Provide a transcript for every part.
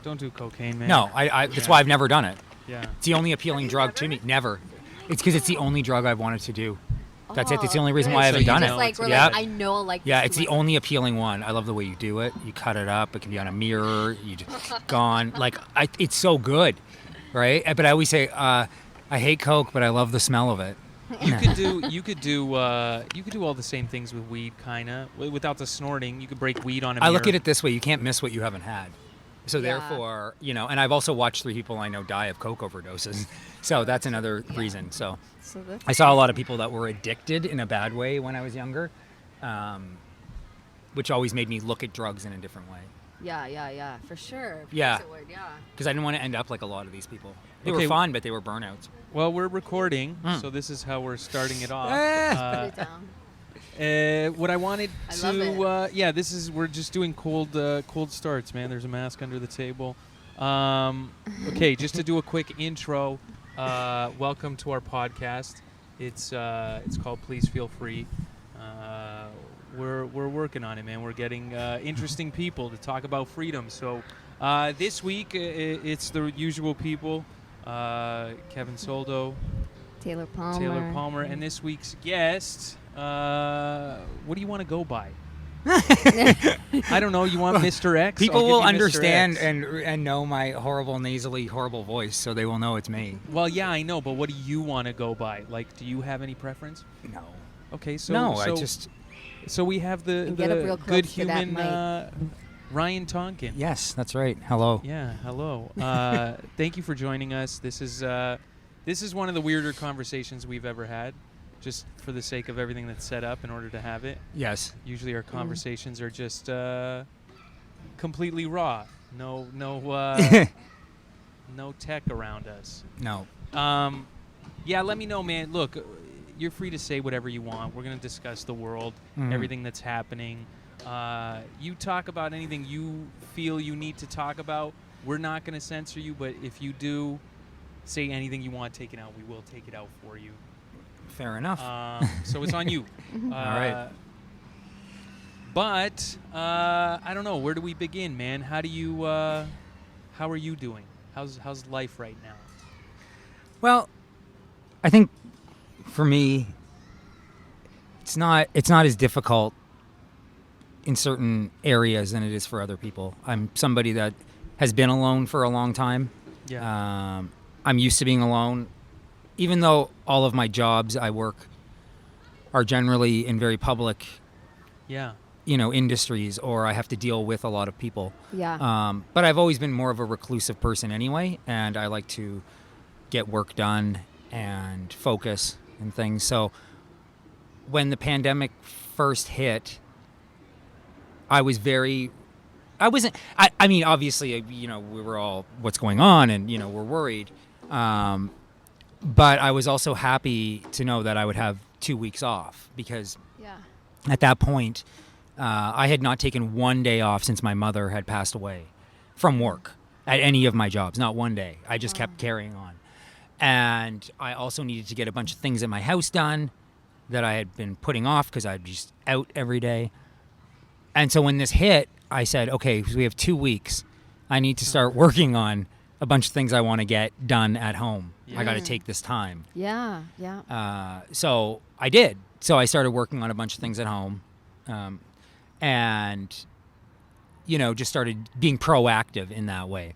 Don't do cocaine, man. No, that's why I've never done it. Yeah. It's the only appealing drug to me. Never. It's because it's the only drug I've wanted to do. That's it. It's the only reason why I haven't done it. I know, like. Yeah, it's the only appealing one. I love the way you do it. You cut it up. It can be on a mirror. You just gone. It's so good, right? But I always say, I hate Coke, but I love the smell of it. You could do all the same things with weed, kinda, without the snorting. You could break weed on a mirror. I look at it this way: you can't miss what you haven't had. So therefore, and I've also watched 3 people I know die of Coke overdoses. So that's another reason. So I saw a lot of people that were addicted in a bad way when I was younger, which always made me look at drugs in a different way. Yeah, for sure. Yeah. Because I didn't want to end up like a lot of these people. They were fun, but they were burnouts. Well, we're recording, so this is how we're starting it off. Put it down. What I wanted love it. We're just doing cold starts, man. There's a mask under the table. Okay, just to do a quick intro. Welcome to our podcast. It's called Please Feel Free. We're working on it, man. We're getting interesting people to talk about freedom. So this week it's the usual people: Kevin Soldo, Taylor Palmer, and this week's guest. What do you want to go by? I don't know. You want Mr. X? People will understand and know my horrible, nasally, horrible voice, so they will know it's me. Well, yeah, I know, but what do you want to go by? Like, do you have any preference? No. Okay, so So we have the good human Ryan Tonkin. Yes, that's right. Hello. Yeah, hello. Thank you for joining us. This is one of the weirder conversations we've ever had, just for the sake of everything that's set up in order to have it. Yes. Usually our conversations are just completely raw. No no tech around us. No. Yeah, let me know, man. Look, you're free to say whatever you want. We're going to discuss the world, everything that's happening. You talk about anything you feel you need to talk about. We're not going to censor you, but if you do say anything you want taken out, we will take it out for you. Fair enough. So it's on you. All right. But I don't know. Where do we begin, man? How are you doing? How's life right now? Well, I think for me, it's not as difficult in certain areas than it is for other people. I'm somebody that has been alone for a long time. Yeah. I'm used to being alone, even though all of my jobs I work are generally in very public, industries, or I have to deal with a lot of people. Yeah. But I've always been more of a reclusive person anyway, and I like to get work done and focus and things. So when the pandemic first hit, I mean, obviously, we were all, what's going on, and, we're worried. But I was also happy to know that I would have 2 weeks off, because at that point, I had not taken 1 day off since my mother had passed away from work at any of my jobs, not 1 day. I just kept carrying on. And I also needed to get a bunch of things at my house done that I had been putting off because I'd be just out every day. And so when this hit, I said, okay, so we have 2 weeks. I need to start working on a bunch of things I want to get done at home. I got to take this time. Yeah. So I did. So I started working on a bunch of things at home, and just started being proactive in that way.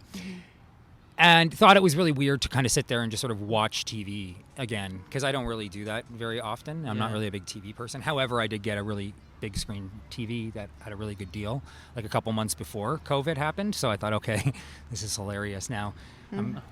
And thought it was really weird to kind of sit there and just sort of watch TV again, because I don't really do that very often. I'm not really a big TV person. However, I did get a really big screen TV that had a really good deal, like a couple months before COVID happened. So I thought, okay, this is hilarious now.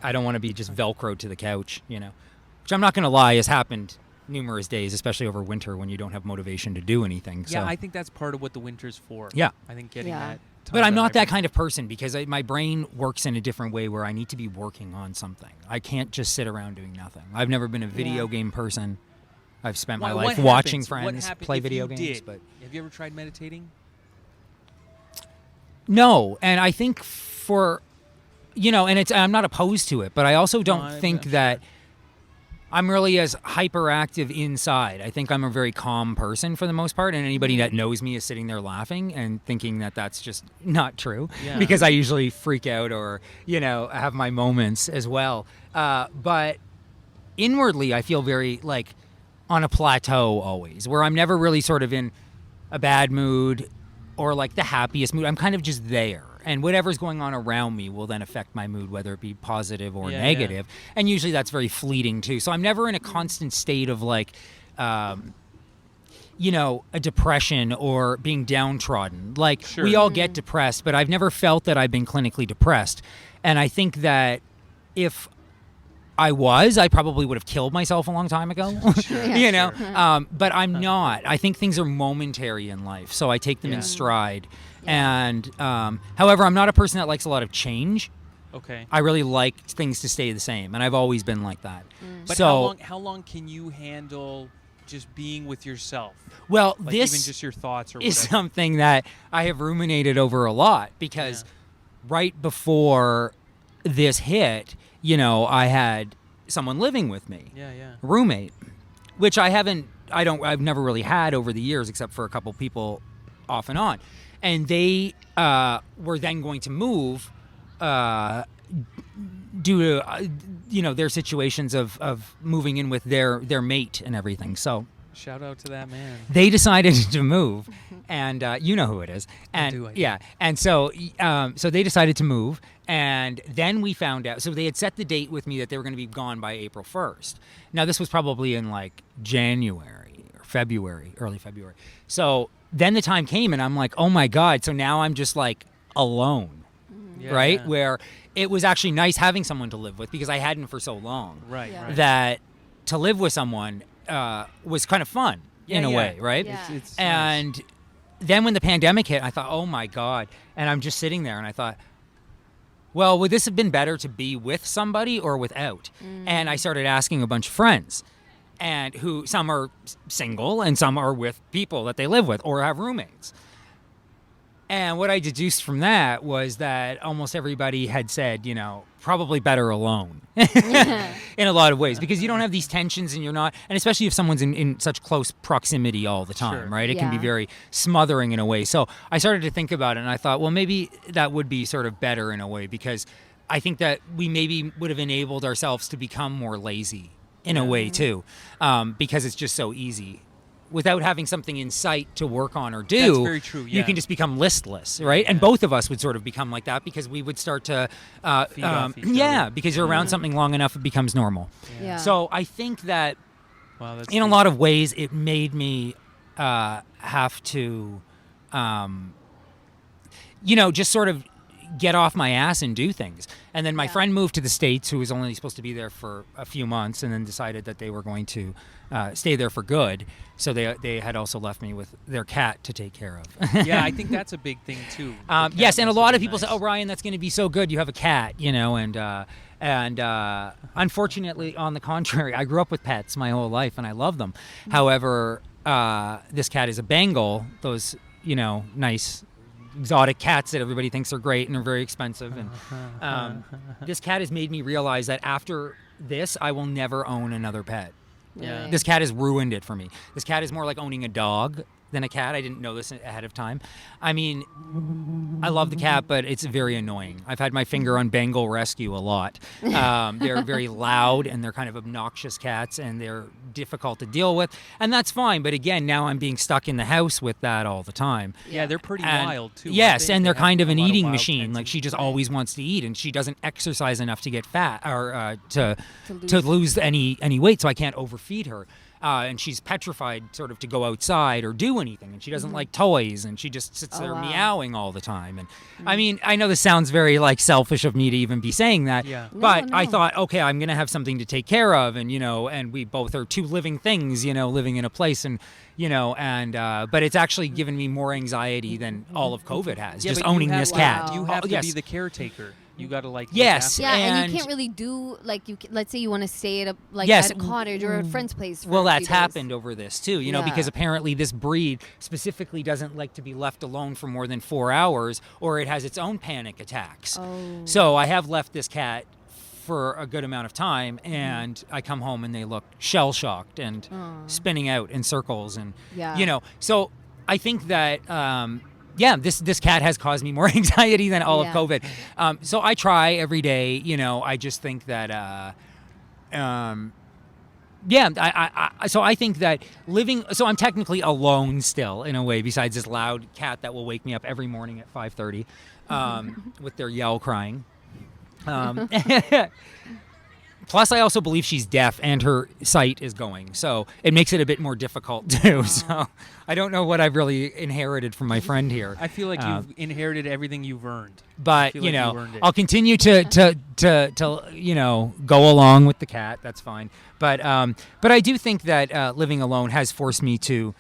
I don't want to be just Velcroed to the couch, which I'm not going to lie, has happened numerous days, especially over winter when you don't have motivation to do anything. Yeah, so. I think that's part of what the winter's for. Yeah. I think getting that. But I'm not that kind of person, because my brain works in a different way where I need to be working on something. I can't just sit around doing nothing. I've never been a video game person. I've spent my life watching friends play video games. But have you ever tried meditating? No, and I think and I'm not opposed to it, but I also don't think that I'm really as hyperactive inside. I think I'm a very calm person for the most part, and anybody that knows me is sitting there laughing and thinking that that's just not true, because I usually freak out or, have my moments as well. But inwardly, I feel very, like, on a plateau always, where I'm never really sort of in a bad mood or, like, the happiest mood. I'm kind of just there. And whatever's going on around me will then affect my mood, whether it be positive or negative. Yeah. And usually that's very fleeting, too. So I'm never in a constant state of, like, a depression or being downtrodden. Like, we all get depressed, but I've never felt that I've been clinically depressed. And I think that if I probably would have killed myself a long time ago, but I'm not. I think things are momentary in life, so I take them in stride. And however, I'm not a person that likes a lot of change. Okay. I really like things to stay the same, and I've always been like that. But how long can you handle just being with yourself? Well, like this even just your thoughts or is whatever. something that I have ruminated over a lot, because right before this hit, I had someone living with me, a roommate, which I've never really had over the years, except for a couple people off and on. And they were then going to move due to, their situations of moving in with their mate and everything. So shout out to that man. They decided to move, and you know who it is. And I do. Yeah, and so they decided to move, and then we found out. So they had set the date with me that they were going to be gone by April 1st. Now this was probably in like January or February, early February. So then the time came, and I'm like, oh my God! So now I'm just like alone, right? Yeah. Where it was actually nice having someone to live with, because I hadn't for so long. Right. That to live with someone was kind of fun in a way, right? Yeah. It's and nice. Then when the pandemic hit, I thought, oh my God. And I'm just sitting there and I thought, well, would this have been better to be with somebody or without? And I started asking a bunch of friends, and who some are single and some are with people that they live with or have roommates. And what I deduced from that was that almost everybody had said, probably better alone in a lot of ways, because you don't have these tensions, and you're not, and especially if someone's in such close proximity all the time, right? It can be very smothering in a way. So I started to think about it, and I thought, well, maybe that would be sort of better in a way, because I think that we maybe would have enabled ourselves to become more lazy in a way too, because it's just so easy. Without having something in sight to work on or do, that's very true, you can just become listless, right? And both of us would sort of become like that, because we would start to, feed off each other. Because you're around something long enough, it bemes normal. Yeah. So I think that that's in a lot of ways, it made me have to, just sort of get off my ass and do things. And then my friend moved to the States, who was only supposed to be there for a few months, and then decided that they were going to stay there for good. So they had also left me with their cat to take care of. Yeah, I think that's a big thing too. Yes, and a lot of people say, "Oh, Brian, that's going to be so good. You have a cat," and unfortunately, on the contrary, I grew up with pets my whole life, and I love them. However, this cat is a Bengal. Those nice exotic cats that everybody thinks are great and are very expensive. And this cat has made me realize that after this, I will never own another pet. Yeah. This cat has ruined it for me. This cat is more like owning a dog than a cat. I didn't know this ahead of time. I mean, I love the cat, but it's very annoying. I've had my finger on Bengal Rescue a lot. They're very loud, and they're kind of obnoxious cats, and they're difficult to deal with, and that's fine. But again, now I'm being stuck in the house with that all the time. Yeah, they're pretty wild too. Yes, and they're kind of an eating wild machine. tendencies. Like, she just always wants to eat, and she doesn't exercise enough to get fat or to lose any weight. So I can't overfeed her. And she's petrified sort of to go outside or do anything, and she doesn't like toys, and she just sits there meowing all the time. And I mean, I know this sounds very like selfish of me to even be saying that, but I thought, okay, I'm gonna have something to take care of, and and we both are two living things, living in a place, and but it's actually given me more anxiety than all of COVID has, just owning this cat. You have to yes. be the caretaker. You got to look Yes. after Yeah, it. and you can't really do let's say you want to stay at Yes. at a cottage or a friend's place. For Well, a that's few days. happened over this too, because apparently this breed specifically doesn't like to be left alone for more than 4 hours, or it has its own panic attacks. Oh. So I have left this cat for a good amount of time, and I come home and they look shell-shocked and spinning out in circles, and so I think that this cat has caused me more anxiety than all of COVID. So I try every day. I just think that so I think that so I'm technically alone still in a way, besides this loud cat that will wake me up every morning at 5:30 with their yell crying. Plus, I also believe she's deaf and her sight is going, so it makes it a bit more difficult too. So I don't know what I've really inherited from my friend here. I feel like you've inherited everything you've earned. But I'll continue to go along with the cat. That's fine. But I do think that living alone has forced me to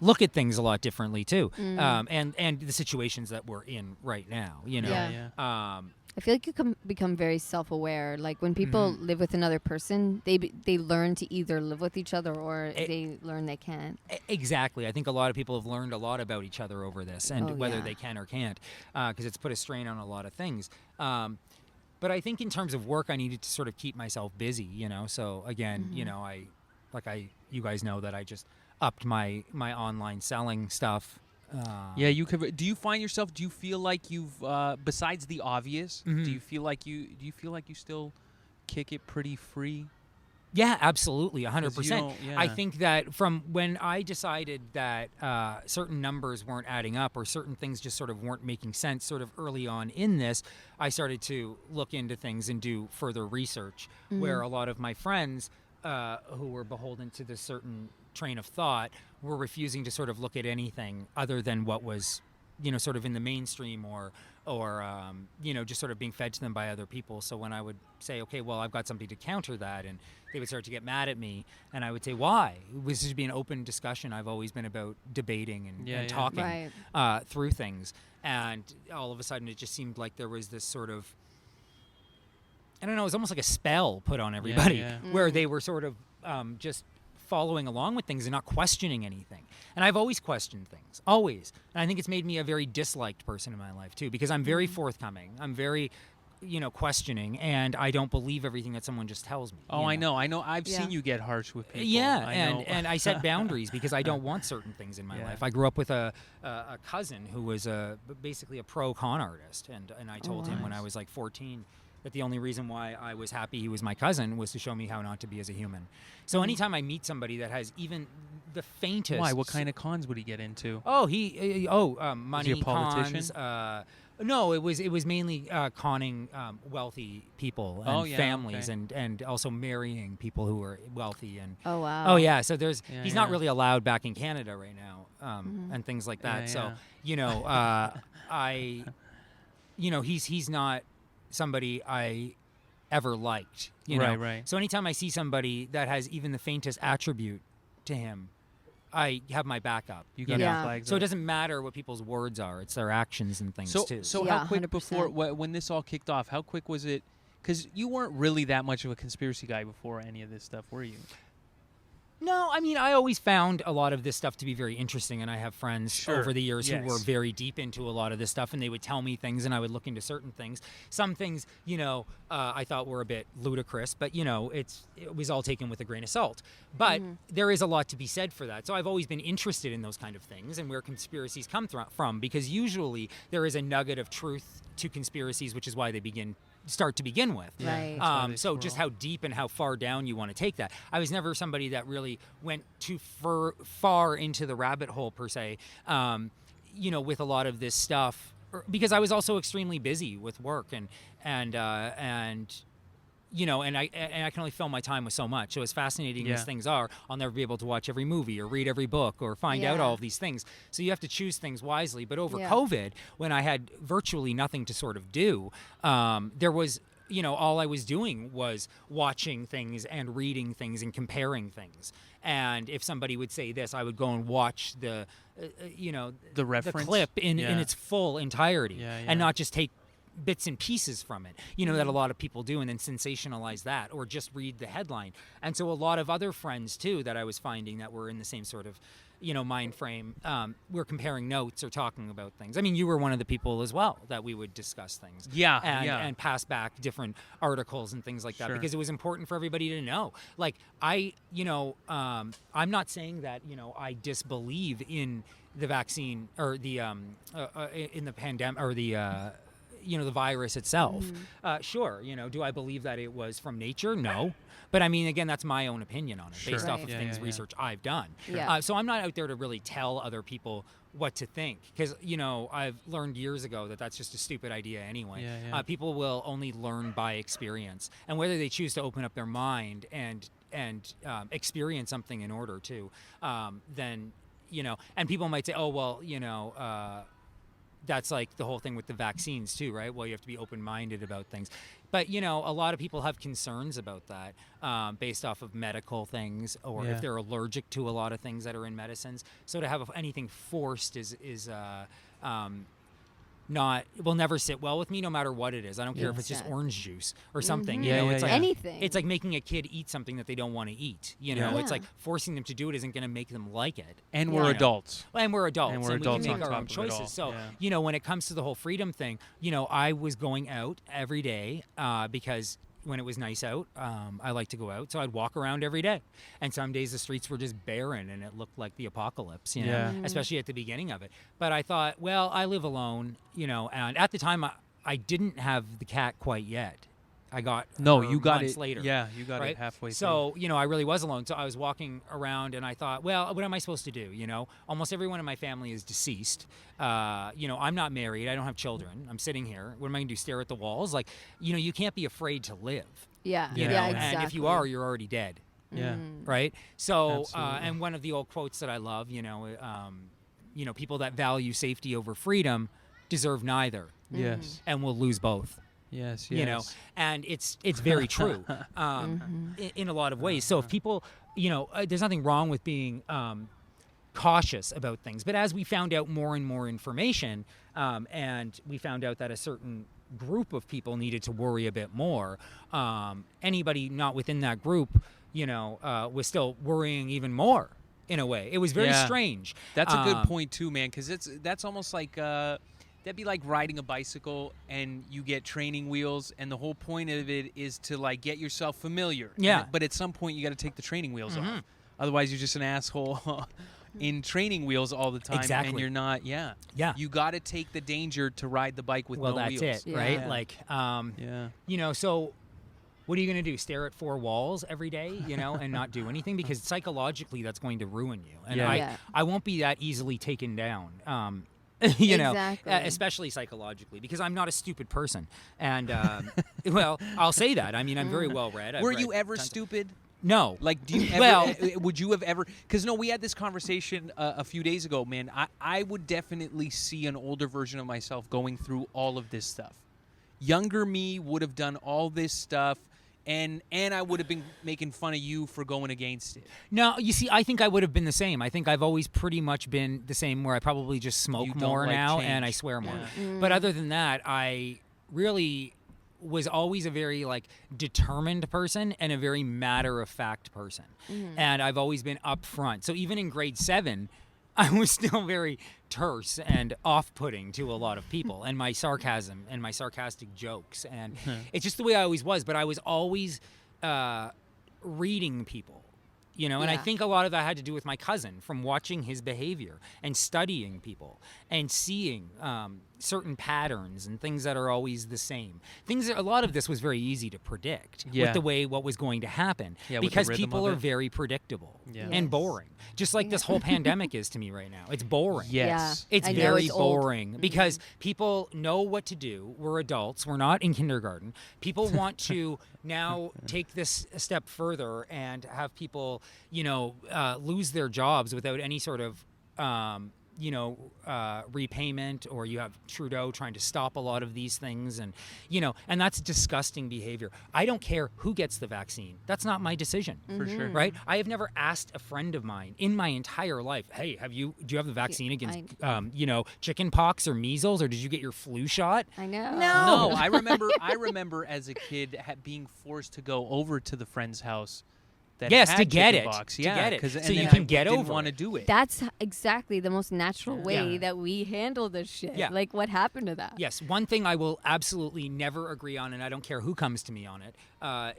look at things a lot differently too, and the situations that we're in right now. I feel like you can become very self-aware. Like when people live with another person, they learn to either live with each other or they learn they can't. Exactly. I think a lot of people have learned a lot about each other over this, and whether they can or can't, because it's put a strain on a lot of things. But I think in terms of work, I needed to sort of keep myself busy. So again, you guys know that I just upped my online selling stuff. You could. Do you find yourself? Do you feel like you've, besides the obvious, do you feel like you still kick it pretty free? Yeah, absolutely, 100%. I think that from when I decided that certain numbers weren't adding up or certain things just sort of weren't making sense, sort of early on in this, I started to look into things and do further research. Where a lot of my friends who were beholden to this certain train of thought were refusing to sort of look at anything other than what was, sort of in the mainstream or just sort of being fed to them by other people. So when I would say, okay, well, I've got something to counter that, and they would start to get mad at me, and I would say, why? It was just be an open discussion. I've always been about debating and talking through things. And all of a sudden it just seemed like there was this sort of, I don't know, it was almost like a spell put on everybody where they were sort of just following along with things and not questioning anything. And I've always questioned things, always. And I think it's made me a very disliked person in my life too, because I'm very forthcoming. I'm very, questioning, and I don't believe everything that someone just tells me. Oh, I know. I've seen you get harsh with people. Yeah, and I set boundaries because I don't want certain things in my life. I grew up with a cousin who was basically a pro con artist, and I told him when I was like 14 that the only reason why I was happy he was my cousin was to show me how not to be as a human. So anytime I meet somebody that has even the faintest... Why? What kind of cons would he get into? Oh, money, is he a politician? cons. No, it was mainly conning wealthy people and families, and also marrying people who were wealthy. And oh wow. Oh yeah, so he's not really allowed back in Canada right now, and things like that. He's not somebody I ever liked. Right. So anytime I see somebody that has even the faintest attribute to him, I have my backup. You got your flags So up. it doesn't matter what people's words are; it's their actions and things too. So how quick 100%. Before when this all kicked off? How quick was it? Because you weren't really that much of a conspiracy guy before any of this stuff, were you? No, I mean, I always found a lot of this stuff to be very interesting, and I have friends over the years who were very deep into a lot of this stuff, and they would tell me things, and I would look into certain things. Some things, I thought were a bit ludicrous, but, it was all taken with a grain of salt. But there is a lot to be said for that. So I've always been interested in those kind of things and where conspiracies come from, because usually there is a nugget of truth to conspiracies, which is why they start to begin with. Right. So just how deep and how far down you want to take that. I was never somebody that really went too far into the rabbit hole per se, with a lot of this stuff, because I was also extremely busy with work and I can only fill my time with so much. So as fascinating as things are, I'll never be able to watch every movie or read every book or find out all of these things. So you have to choose things wisely. But over COVID, when I had virtually nothing to sort of do, there was, all I was doing was watching things and reading things and comparing things. And if somebody would say this, I would go and watch the reference, the clip in its full entirety and not just take bits and pieces from it, that a lot of people do, and then sensationalize that or just read the headline. And so a lot of other friends too that I was finding that were in the same sort of mind frame, we're comparing notes or talking about things. I mean, you were one of the people as well that we would discuss things. Yeah, and pass back different articles and things like that because it was important for everybody to know. Like I'm not saying that I disbelieve in the vaccine or the in the pandemic or the the virus itself. Sure, do I believe that it was from nature? No. But I mean, again, that's my own opinion on it based off of research I've done. So I'm not out there to really tell other people what to think because, I've learned years ago that that's just a stupid idea anyway. People will only learn by experience, and whether they choose to open up their mind and experience something in order to, then, and people might say, oh, well, that's like the whole thing with the vaccines too, right? Well, you have to be open-minded about things. But, a lot of people have concerns about that based off of medical things or if they're allergic to a lot of things that are in medicines. So to have anything forced is will never sit well with me no matter what it is. I don't care if it's just orange juice or something. It's like anything. It's like making a kid eat something that they don't want to eat. It's like forcing them to do it isn't going to make them like it. And we're adults. And we're adults. And we can make our own choices. So, when it comes to the whole freedom thing, I was going out every day because when it was nice out, I like to go out. So I'd walk around every day. And some days the streets were just barren and it looked like the apocalypse, especially at the beginning of it. But I thought, well, I live alone, and at the time I didn't have the cat quite yet. I got you got months it later. Yeah, you got it halfway through. So, I really was alone. So I was walking around and I thought, well, what am I supposed to do? Almost everyone in my family is deceased. I'm not married. I don't have children. I'm sitting here. What am I going to do? Stare at the walls? Like, you can't be afraid to live. Yeah. Exactly. And if you are, you're already dead. Yeah. Right? So, Absolutely. and one of the old quotes that I love, people that value safety over freedom deserve neither. Yes. And will lose both. Yes. And it's very true in a lot of ways. So if people, there's nothing wrong with being cautious about things. But as we found out more and more information, and we found out that a certain group of people needed to worry a bit more, anybody not within that group, was still worrying even more in a way. It was very strange. That's a good point too, man, because that's almost like... that'd be like riding a bicycle and you get training wheels and the whole point of it is to like get yourself familiar. Yeah. But at some point you got to take the training wheels off. Otherwise you're just an asshole in training wheels all the time. Exactly. And you're not, Yeah. You got to take the danger to ride the bike with no wheels. Well, that's it, right? Yeah. Like, so what are you going to do? Stare at four walls every day, and not do anything? Because psychologically that's going to ruin you. And I won't be that easily taken down. Especially psychologically, because I'm not a stupid person. And, well, I'll say that. I mean, I'm very well read. Were you ever stupid? No. Like, do you ever, would you have ever, because we had this conversation a few days ago, man. I would definitely see an older version of myself going through all of this stuff. Younger me would have done all this stuff. And I would have been making fun of you for going against it. No, you see, I think I would have been the same. I think I've always pretty much been the same, where I probably just smoke more now and I swear more. But other than that, I really was always a very determined person and a very matter-of-fact person. And I've always been upfront. So even in grade 7, I was still very terse and off-putting to a lot of people, and my sarcasm and my sarcastic jokes, and it's just the way I always was. But I was always reading people, and I think a lot of that had to do with my cousin, from watching his behavior and studying people and seeing certain patterns and things that are always the same. A lot of this was very easy to predict with the way what was going to happen, because people are very predictable and boring. Just like this whole pandemic is to me right now. It's boring. Yes. It's very boring because people know what to do. We're adults. We're not in kindergarten. People want to now take this a step further and have people, lose their jobs without any sort of repayment, or you have Trudeau trying to stop a lot of these things, and and that's disgusting behavior. I don't care who gets the vaccine. That's not my decision. For sure. Right? I have never asked a friend of mine in my entire life, hey, do you have the vaccine against chicken pox or measles, or did you get your flu shot? I know. No, I remember as a kid being forced to go over to the friend's house that Yes, had to get it, chickenpox. to Yeah, get it. 'cause- So and you then can I get didn't over want to it. do it. That's exactly the most natural way Yeah. that we handle this shit. Yeah. Like, what happened to that? Yes, one thing I will absolutely never agree on, and I don't care who comes to me on it,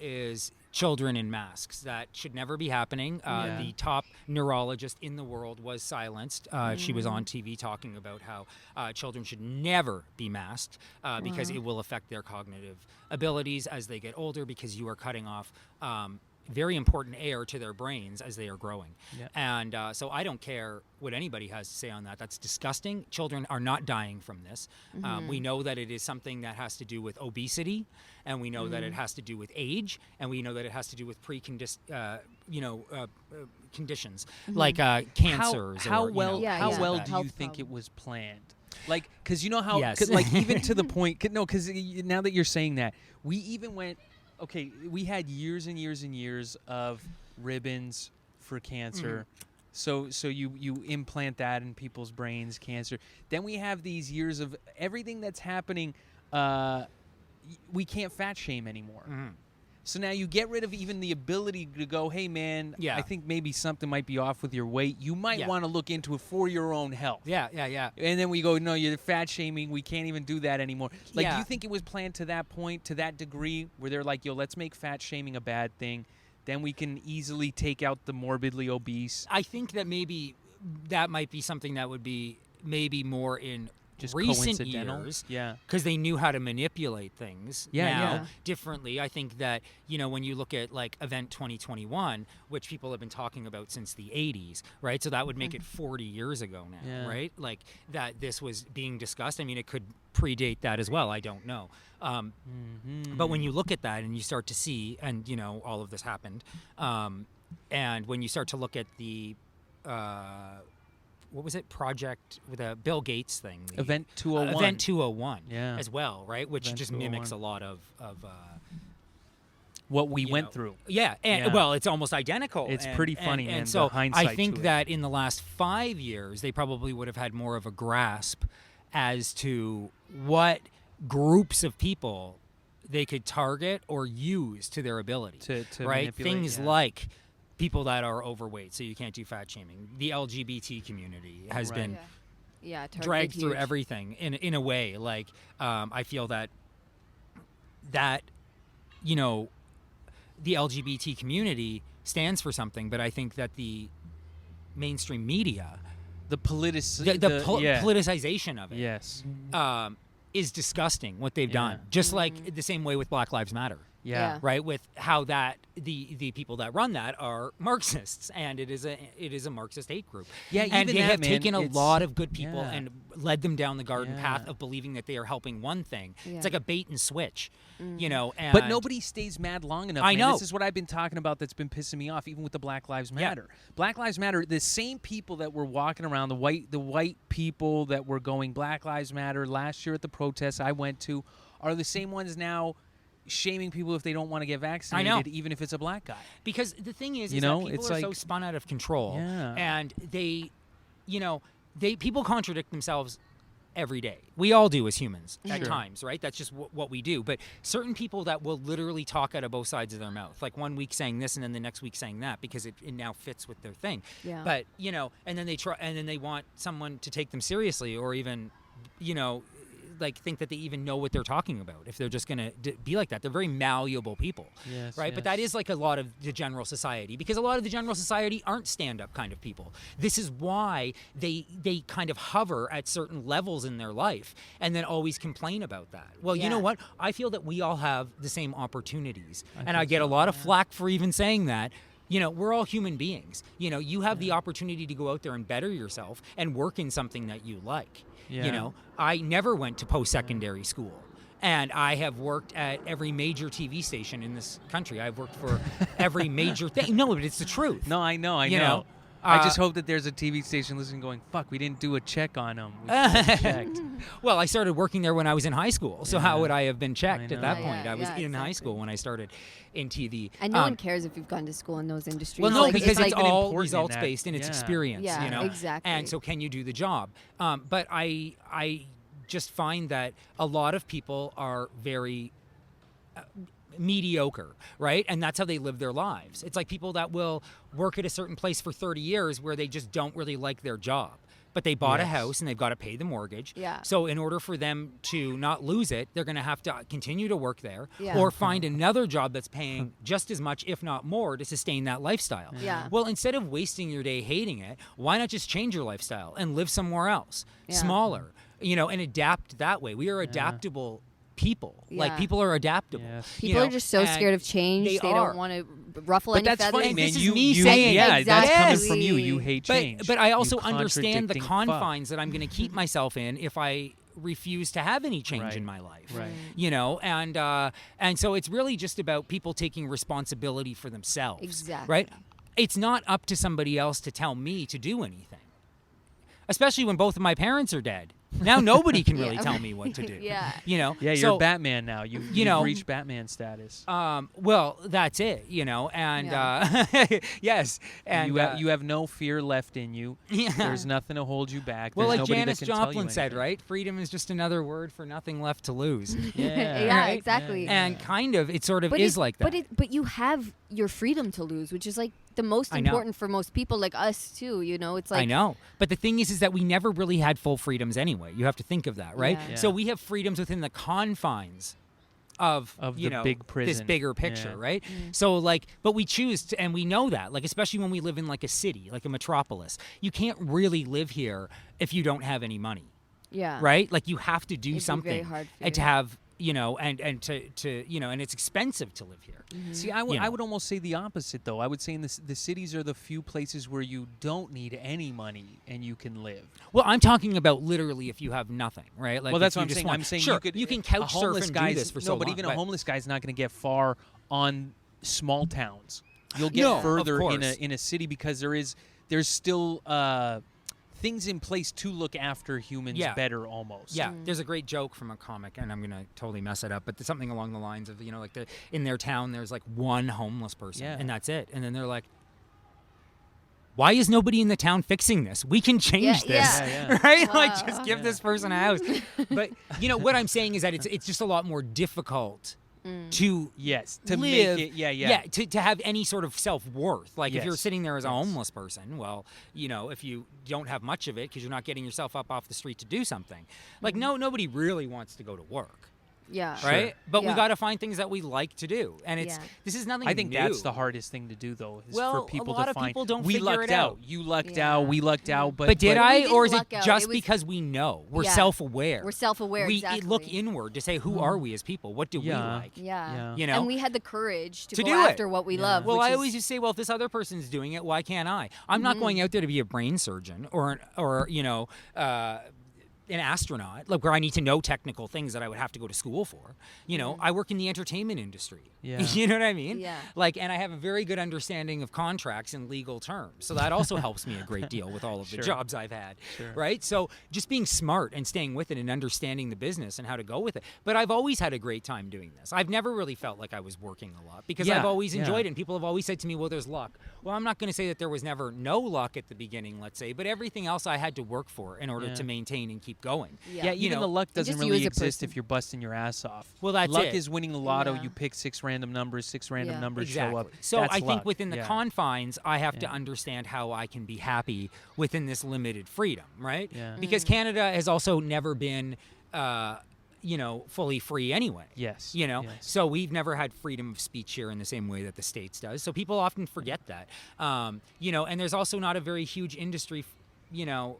is children in masks. That should never be happening. Yeah. The top neurologist in the world was silenced. She was on TV talking about how children should never be masked because it will affect their cognitive abilities as they get older, because you are cutting off very important air to their brains as they are growing. Yeah. And so I don't care what anybody has to say on that. That's disgusting. Children are not dying from this. We know that it is something that has to do with obesity, and we know that it has to do with age, and we know that it has to do with conditions like cancers. How or, well Yeah, how yeah. well That. do you Health think it problem. was planned? Like, because you know how, Yes. 'cause, like, even to the point, because now that you're saying that, we even went, okay, we had years and years and years of ribbons for cancer. So you implant that in people's brains, cancer. Then we have these years of everything that's happening. We can't fat shame anymore. So now you get rid of even the ability to go, hey, man, Yeah. I think maybe something might be off with your weight. You might Yeah. want to look into it for your own health. Yeah. And then we go, no, you're fat shaming. We can't even do that anymore. Like, do Yeah. you think it was planned to that point, to that degree, where they're like, yo, let's make fat shaming a bad thing? Then we can easily take out the morbidly obese. I think that maybe that might be something that would be maybe more in Just recent coincidental. years. Yeah. Because they knew how to manipulate things Yeah, now yeah. differently. I think that, when you look at like Event 2021, which people have been talking about since the 80s, right? So that would make it 40 years ago now, Yeah. right? Like that this was being discussed. I mean, it could predate that as well. I don't know. But when you look at that and you start to see, and, all of this happened, and when you start to look at the... what was it? Project with a Bill Gates thing. Event 201. Event 201 Yeah. as well, right? Which Event just mimics 201. a lot of What we you went know. through. Yeah, and Yeah. well, it's almost identical. It's and, pretty funny, and, man, And the so hindsight I think to it. that in the last 5 years, they probably would have had more of a grasp as to what groups of people they could target or use to their ability. To right? manipulate, Things yeah. like people that are overweight, so you can't do fat shaming. The LGBT community has Right. been Yeah, targeted dragged through huge. everything in a way. Like I feel that the LGBT community stands for something, but I think that the mainstream media, The the politicization of it, Yes. is disgusting. What they've Yeah. done, just like the same way with Black Lives Matter. Yeah. Right, with how that the people that run that are Marxists, and it is a Marxist hate group. Yeah, and even they that, have man, taken a it's- lot of good people yeah. and led them down the garden Yeah. path of believing that they are helping one thing. Yeah. It's like a bait and switch, And But nobody stays mad long enough. I man. know. This is what I've been talking about that's been pissing me off, even with the Black Lives Matter. Black Lives Matter, the same people that were walking around, the white people that were going Black Lives Matter last year at the protests I went to, are the same ones now shaming people if they don't want to get vaccinated, even if it's a black guy. Because the thing is You that know, people it's are like- so spun out of control, Yeah. and people contradict themselves every day. We all do as humans at Sure. times, right? That's just what we do. But certain people that will literally talk out of both sides of their mouth, like one week saying this and then the next week saying that, because it now fits with their thing. Yeah. But and then they try, and then they want someone to take them seriously, or even, like think that they even know what they're talking about. If they're just gonna be like that, they're very malleable people, Yes, right? But that is like a lot of the general society, because a lot of the general society aren't stand-up kind of people. This is why they kind of hover at certain levels in their life and then always complain about that. Well, you know Yeah. what? I feel that we all have the same opportunities, and think I get a so, lot of flack for even saying that. We're all human beings. You have the opportunity to go out there and better yourself and work in something that you like. Yeah. I never went to post-secondary school, and I have worked at every major TV station in this country. I've worked for every major thing. No, but it's the truth. No, I know. You know. know, I just hope that there's a TV station listening going, fuck, we didn't do a check on them. We should have checked. Well, I started working there when I was in high school, so how Yeah. would I have been checked I at that know. point? Yeah, I was yeah, in high exactly. school when I started in TV. And no one cares if you've gone to school in those industries. Well, no, Like, because not it's even all important in results that. based and it's Yeah. experience. Yeah, exactly. And so, can you do the job? But I just find that a lot of people are very mediocre, right? And that's how they live their lives. It's like people that will work at a certain place for 30 years where they just don't really like their job. But they bought a house and they've got to pay the mortgage. Yeah. So in order for them to not lose it, they're going to have to continue to work there or find another job that's paying just as much, if not more, to sustain that lifestyle. Yeah. Well, instead of wasting your day hating it, why not just change your lifestyle and live somewhere else, smaller, and adapt that way? We are adaptable people. Like, people are adaptable. Yes. People are just so scared of change. They don't want to ruffle any that's feathers. funny, man. This is You me saying that's Exactly. coming from you. You hate change. But I also You understand the contradicting confines that I'm going to keep myself in if I refuse to have any change in my life. Right. And so it's really just about people taking responsibility for themselves. Exactly. Right? It's not up to somebody else to tell me to do anything. Especially when both of my parents are dead. Now nobody can really tell me what to do. Yeah. Yeah, you're Batman now. You've reached Batman status. Well, that's it, and yes, and you have no fear left in you. Yeah. There's nothing to hold you back. Well, There's like nobody Janis that can tell you Joplin said, anything. right? Freedom is just another word for nothing left to lose. Yeah, Right? exactly. And kind of, it sort of is like that. But you have your freedom to lose, which is like the most important for most people, like us too. It's like I know, but the thing is that we never really had full freedoms anyway. You have to think of that, right? Yeah. So we have freedoms within the confines of the big prison. this bigger picture, Yeah. right? So but we choose to, and we know that, like, especially when we live in like a city, like a metropolis, you can't really live here if you don't have any money, right? Like, you have to do It'd be something very hard for and to you. have, and to and it's expensive to live here. See, I would almost say the opposite, though. I would say the cities are the few places where you don't need any money and you can live. Well, I'm talking about literally if you have nothing, right? Like, Well, that's if what you I'm just saying. want- I'm saying sure, you can couch surf homeless and guys, do this for so but long. even a homeless guy's not going to get far on small towns. You'll get further in a city because there's still things in place to look after humans better almost. Yeah, there's a great joke from a comic, and I'm going to totally mess it up, but something along the lines of, like in their town, there's like one homeless person, and that's it. And then they're like, why is nobody in the town fixing this? We can change this, right? Wow. Like, just give this person a house. But, what I'm saying is that it's just a lot more difficult to to live, make it, to have any sort of self-worth. Like, if you're Yes. sitting there as a homeless person, well, if you don't have much of it because you're not getting yourself up off the street to do something, like, nobody really wants to go to work. Yeah. Right? But we Yeah. got to find things that we like to do. And this is nothing I think new. that's the hardest thing to do, though, is Well, for people a lot to of find. people don't we figure lucked it out. You lucked Yeah. out. We lucked out. But did we I, didn't or is it luck out. just It was- because we know? We're Yeah. self-aware. We're self-aware, We exactly. look inward to say, who are we as people? What do we Yeah. like? Yeah. You know? And we had the courage to To go do it. after what we love. Well, which I is- always just say, well, if this other person's doing it, why can't I? I'm not going out there to be a brain surgeon or an astronaut, like, where I need to know technical things that I would have to go to school for. I work in the entertainment industry. Yeah. You know what I mean? Yeah. Like, and I have a very good understanding of contracts and legal terms. So that also helps me a great deal with all of the jobs I've had. Sure. Right? So just being smart and staying with it and understanding the business and how to go with it. But I've always had a great time doing this. I've never really felt like I was working a lot because I've always enjoyed it. And people have always said to me, well, there's luck. Well, I'm not going to say that there was never no luck at the beginning, let's say, but everything else I had to work for in order to maintain and keep going. Yeah, even the luck doesn't just you really as a exist person. if you're busting your ass off. Well, that's luck it. is winning the lotto. Yeah. You pick six random numbers Exactly. show up. So That's I think luck. within the Yeah. confines, I have to understand how I can be happy within this limited freedom, right? Yeah. Because Canada has also never been, fully free anyway. Yes. Yes. Yes. So we've never had freedom of speech here in the same way that the States does. So people often forget that. And there's also not a very huge industry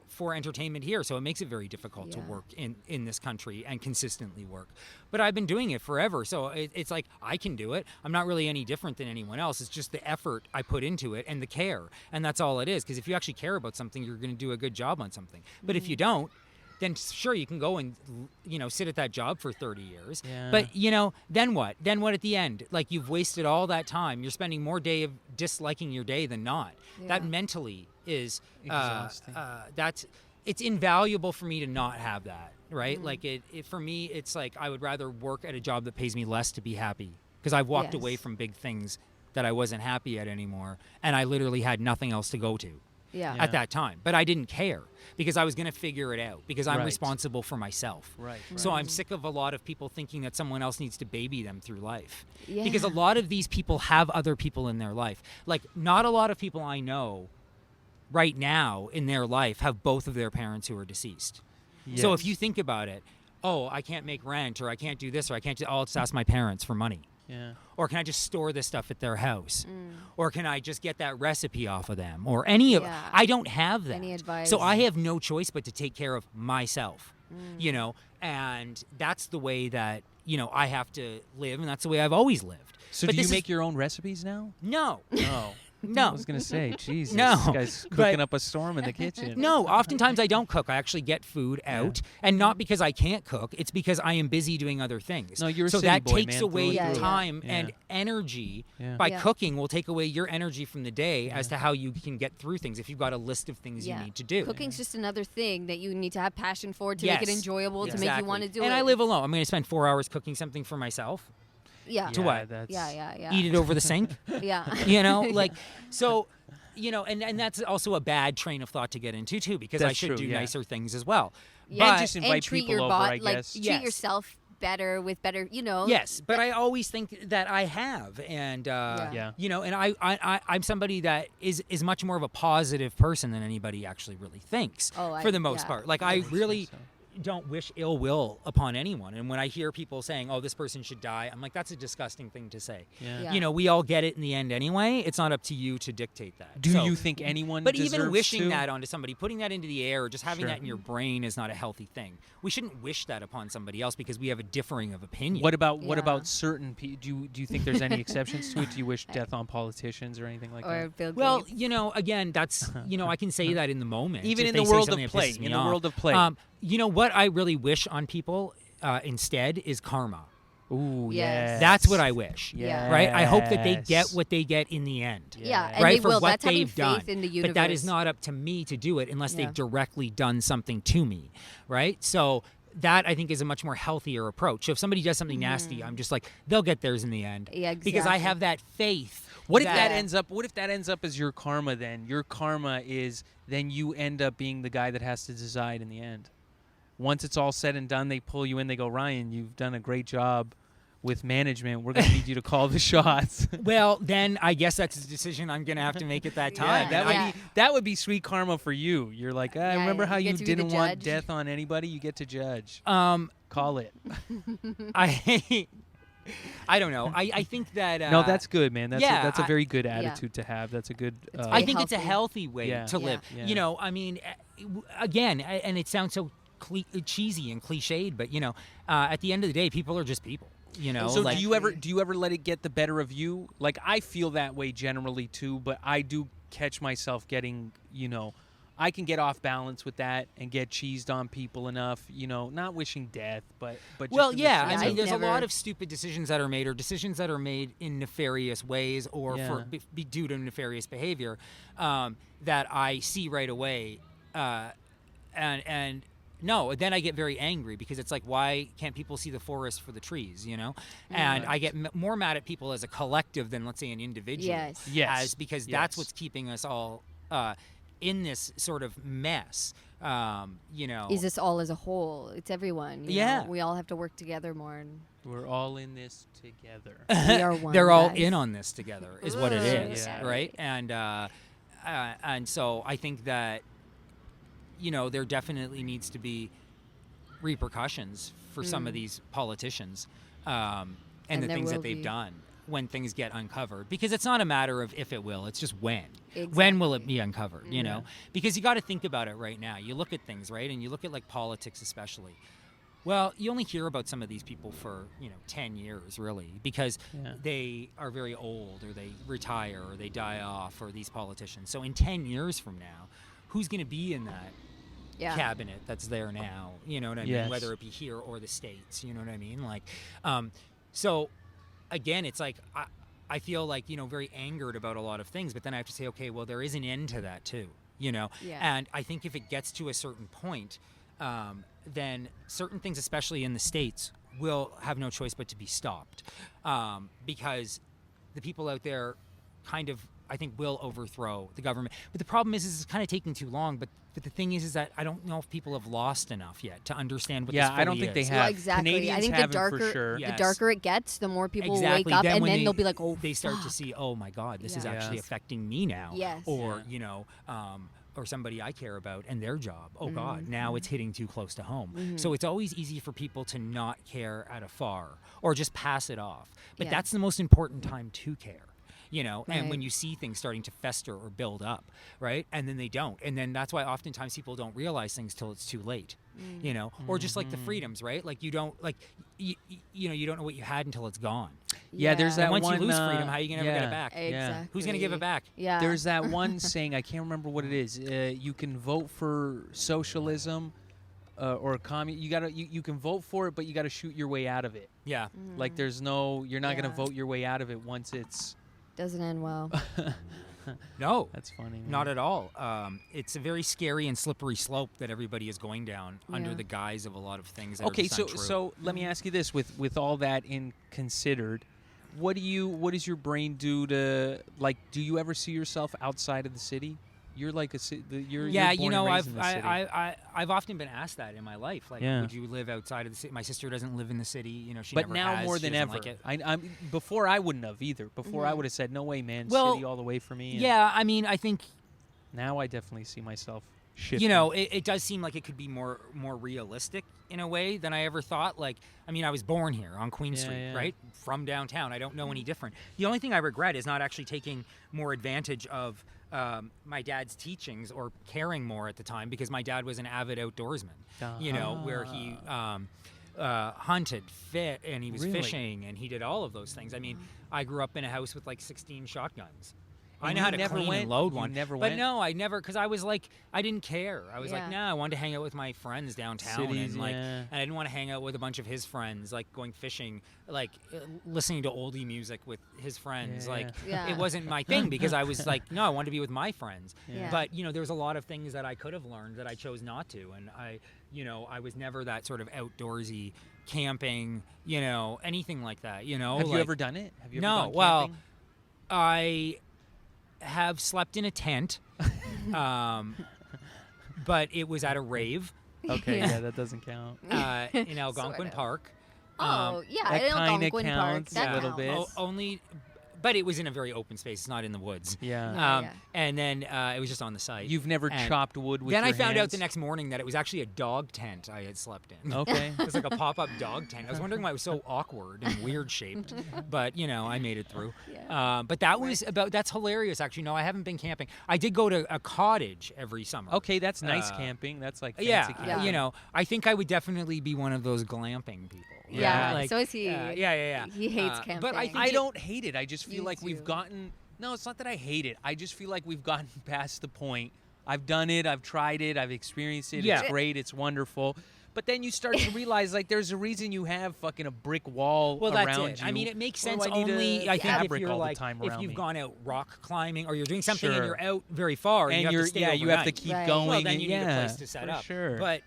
for entertainment here. So it makes it very difficult to work in this country and consistently work. But I've been doing it forever. So it's like, I can do it. I'm not really any different than anyone else. It's just the effort I put into it and the care. And that's all it is. Because if you actually care about something, you're going to do a good job on something. But if you don't, then sure, you can go and, sit at that job for 30 years. Yeah. But, then what? Then what at the end? Like, you've wasted all that time. You're spending more day of disliking your day than not. Yeah. That mentally is Exhausting. it's invaluable for me to not have that, right? Like, it for me, it's like I would rather work at a job that pays me less to be happy, because I've walked Yes. away from big things that I wasn't happy at anymore, and I literally had nothing else to go to. at that time. But I didn't care because I was going to figure it out because I'm Right. responsible for myself. Right. So I'm sick of a lot of people thinking that someone else needs to baby them through life. Yeah. Because a lot of these people have other people in their life. Like, not a lot of people I know right now in their life have both of their parents who are deceased. So if you think about it, oh, I can't make rent, or I can't do this, or I can't do, I'll just ask my parents for money. Yeah. Or can I just store this stuff at their house? Or can I just get that recipe off of them? Or any of I don't have that. Any advice? So I have no choice but to take care of myself, you know, and that's the way that, you know, I have to live, and that's the way I've always lived. So But do you this make your own recipes now? No. No. No. I was going to say, Jesus. No, This guy's but- cooking up a storm in the kitchen. No, oftentimes I don't cook. I actually get food out, and not because I can't cook. It's because I am busy doing other things. No, you're a so city that boy, takes man, away through and through. time Yeah. and energy. Yeah. By Yeah. cooking will take away your energy from the day as to how you can get through things if you've got a list of things you need to do. Cooking's just another thing that you need to have passion for to make it Yes, enjoyable, to make you want to do it. And I live alone. I'm going to spend 4 hours cooking something for myself. Yeah. To what? That's, Yeah. Eat it over the sink. Yeah. You know, like, so, you know, and that's also a bad train of thought to get into too, because I That's should true, do yeah. nicer things as well. Yeah, And just invite treat people your over, I like guess. treat Yes. yourself better with better, you know. Yes, but I always think that I have, and Yeah. you know, and I'm somebody that is much more of a positive person than anybody actually really thinks. For the most part, like I really don't wish ill will upon anyone. And when I hear people saying, "Oh, this person should die," I'm like, that's a disgusting thing to say. Yeah. You know, we all get it in the end anyway. It's not up to you to dictate that. Do So- you think anyone But deserves even wishing to? that onto somebody, putting that into the air, or just having Sure. that in your brain is not a healthy thing. We shouldn't wish that upon somebody else because we have a differing of opinion. What about Yeah. certain people? Do you think there's any exceptions to it? Do you wish death on politicians or anything like Or that? Bill Well, Gates. you know, again, that's, you know, I can say that in the moment. Even if in they the say world something of that play, pisses me in the off. world of play. You know what I really wish on people instead is karma. Ooh, Yes. yes. That's what I wish. Yeah. Right? I hope that they get Yes. what they get in the end. Yeah, and right? they For will. what That's having they've faith done. in the But that is universe. not up to me to do it unless Yeah. they've directly done something to me. Right? So that I think is a much more healthier approach. So if somebody does something nasty, I'm just like, they'll get theirs in the end. Yeah, Because I exactly. have that faith. What if that ends up? What if that ends up as your karma? Then your karma is then you end up being the guy that has to decide in the end. Once it's all said and done, they pull you in. They go, Ryan, you've done a great job with management. We're going to need you to call the shots. Well, then I guess that's a decision I'm going to have to make at that time. Yeah. that would be sweet karma for you. You're like, remember how you you get to be the didn't want judge." death on anybody? You get to judge. Call it. I don't know. I think that No, that's good, man. That's yeah, that's a I- very good attitude to have. That's a good. It's I very think it's a healthy. healthy way Yeah. to live. Yeah. You know, I mean, again, and it sounds so cheesy and cliched, but you know, at the end of the day, people are just people. You know, So like, do you ever let it get the better of you? Like I feel that way generally too, but I do catch myself getting, you know, I can get off balance with that and get cheesed on people enough, you know, not wishing death, but just well, in the yeah. sense I mean, of- there's a lot never- of stupid decisions that are made, or decisions that are made in nefarious ways, or Yeah. for be due to nefarious behavior that I see right away, and no, then I get very angry because it's like, why can't people see the forest for the trees, you know? And I get more mad at people as a collective than, let's say, an individual. Yes. Yes. Because Yes. that's what's keeping us all in this sort of mess, you know. Is this all as a whole? It's everyone. you Yeah. know? We all have to work together more. And we're all in this together. we are one. They're all guys. in on this together, is what it is, Yeah. right? And so I think that, you know, there definitely needs to be repercussions for some of these politicians and the there things that will they've be. done when things get uncovered, because it's not a matter of if it will, it's just when will it Exactly. be uncovered, you know? Because you got to think about it right now. You look at things, right? And you look at like politics especially. Well, you only hear about some of these people for, 10 years, really, because they are very old, or they retire, or they die off, or these politicians. So in 10 years from now, who's going to be in that cabinet that's there now? You know what I Yes. mean? Whether it be here or the States, you know what I mean? Like, so again, it's like, I feel like, very angered about a lot of things, but then I have to say, okay, well, there is an end to that too, Yeah. And I think if it gets to a certain point, then certain things, especially in the States, will have no choice but to be stopped, because the people out there kind of I think will overthrow the government. But the problem is it's kind of taking too long. But the thing is that I don't know if people have lost enough yet to understand what this fully I don't think is. they have. Well, exactly. Canadians I think haven't the darker, for sure. the darker it gets, the more people exactly. wake up, and when then they'll be like, "Oh, they start to fuck." see, oh my God, this is Yeah. actually affecting me now." Yes. Or or somebody I care about and their job. Oh God, now it's hitting too close to home. So it's always easy for people to not care at afar or just pass it off. But that's the most important time to care. And when you see things starting to fester or build up, right? And then they don't. And then that's why oftentimes people don't realize things till it's too late, or just like the freedoms, right? Like you don't, you don't know what you had until it's gone. Yeah, there's that and once one, you lose freedom, how are you going to ever get it back? Exactly. Who's going to give it back? Yeah. There's that one saying, I can't remember what it is. You can vote for socialism or you can vote for it, but you got to shoot your way out of it. Yeah. Like you're not going to vote your way out of it once it's... Doesn't end well. No. That's funny. Man. Not at all. It's a very scary and slippery slope that everybody is going down under the guise of a lot of things that are just untrue. So let me ask you this: with all that in considered, what does your brain do to, like? Do you ever see yourself outside of the city? You're like you're born and raised in the city. I've often been asked that in my life. Like, would you live outside of the city? My sister doesn't live in the city. She but never now has. more She than doesn't ever. like it. I'm before I wouldn't have either. Before I would have said, no way, man. Well, city all the way for me. Yeah, I mean, I think now I definitely see myself shifting. It does seem like it could be more realistic in a way than I ever thought. Like, I mean, I was born here on Queen Street, right? From downtown. I don't know any different. The only thing I regret is not actually taking more advantage of my dad's teachings or caring more at the time, because my dad was an avid outdoorsman, where he hunted, fit, and he was fishing, and he did all of those things. I mean, I grew up in a house with like 16 shotguns. I know how to clean and load one. But no, I never, because I was like, I didn't care. I was like, nah, I wanted to hang out with my friends downtown. Cities, and I didn't want to hang out with a bunch of his friends, like going fishing, like listening to oldie music with his friends. It wasn't my thing, because I was like, no, I wanted to be with my friends. Yeah. But, there's a lot of things that I could have learned that I chose not to. And I was never that sort of outdoorsy camping, anything like that, Have you ever done it? Have you ever gone well, camping? I have slept in a tent, but it was at a rave. Okay, that doesn't count. In Algonquin Park. That in Algonquin Park. That a little counts. bit. Only, but it was in a very open space. It's not in the woods. Yeah. And then it was just on the site. You've never chopped wood with Then your I found out hands? the next morning that it was actually a dog tent I had slept in. Okay. It was like a pop-up dog tent. I was wondering why it was so awkward and weird shaped, but I made it through. But that's hilarious. Actually, no, I haven't been camping. I did go to a cottage every summer. Okay, that's nice camping. That's like fancy camping. I think I would definitely be one of those glamping people. Yeah. So is he. Yeah. He hates camping. But I think I don't hate it. I just feel You like do. we've gotten... No, it's not that I hate it. I just feel like we've gotten past the point. I've done it. I've tried it. I've experienced it. Yeah. It's great. It's wonderful. But then you start to realize, like, there's a reason you have fucking a brick wall around that's it. you. I mean, it makes What sense do I need only, a I think, if fabric you're all like, the time if around you've me? gone out rock climbing or you're doing something and Sure. you're out very far and you have to stay overnight. you have to keep Right. going. Well, then and you need a place to set for up. Sure. But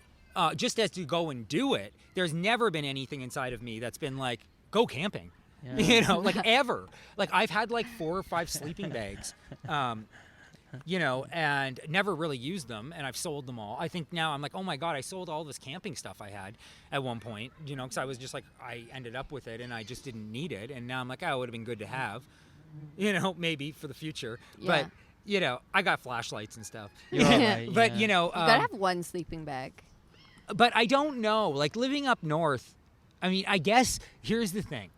just as to go and do it, there's never been anything inside of me that's been like, go camping. Yeah. Like ever. Like I've had like 4 or 5 sleeping bags, and never really used them, and I've sold them all. I think now I'm like, oh my God, I sold all this camping stuff I had at one point, because I was just like, I ended up with it and I just didn't need it. And now I'm like, oh, it would have been good to have, maybe for the future. Yeah. But, I got flashlights and stuff. You're all right, But, You gotta have one sleeping bag. but I don't know. Like living up north, I mean, I guess here's the thing,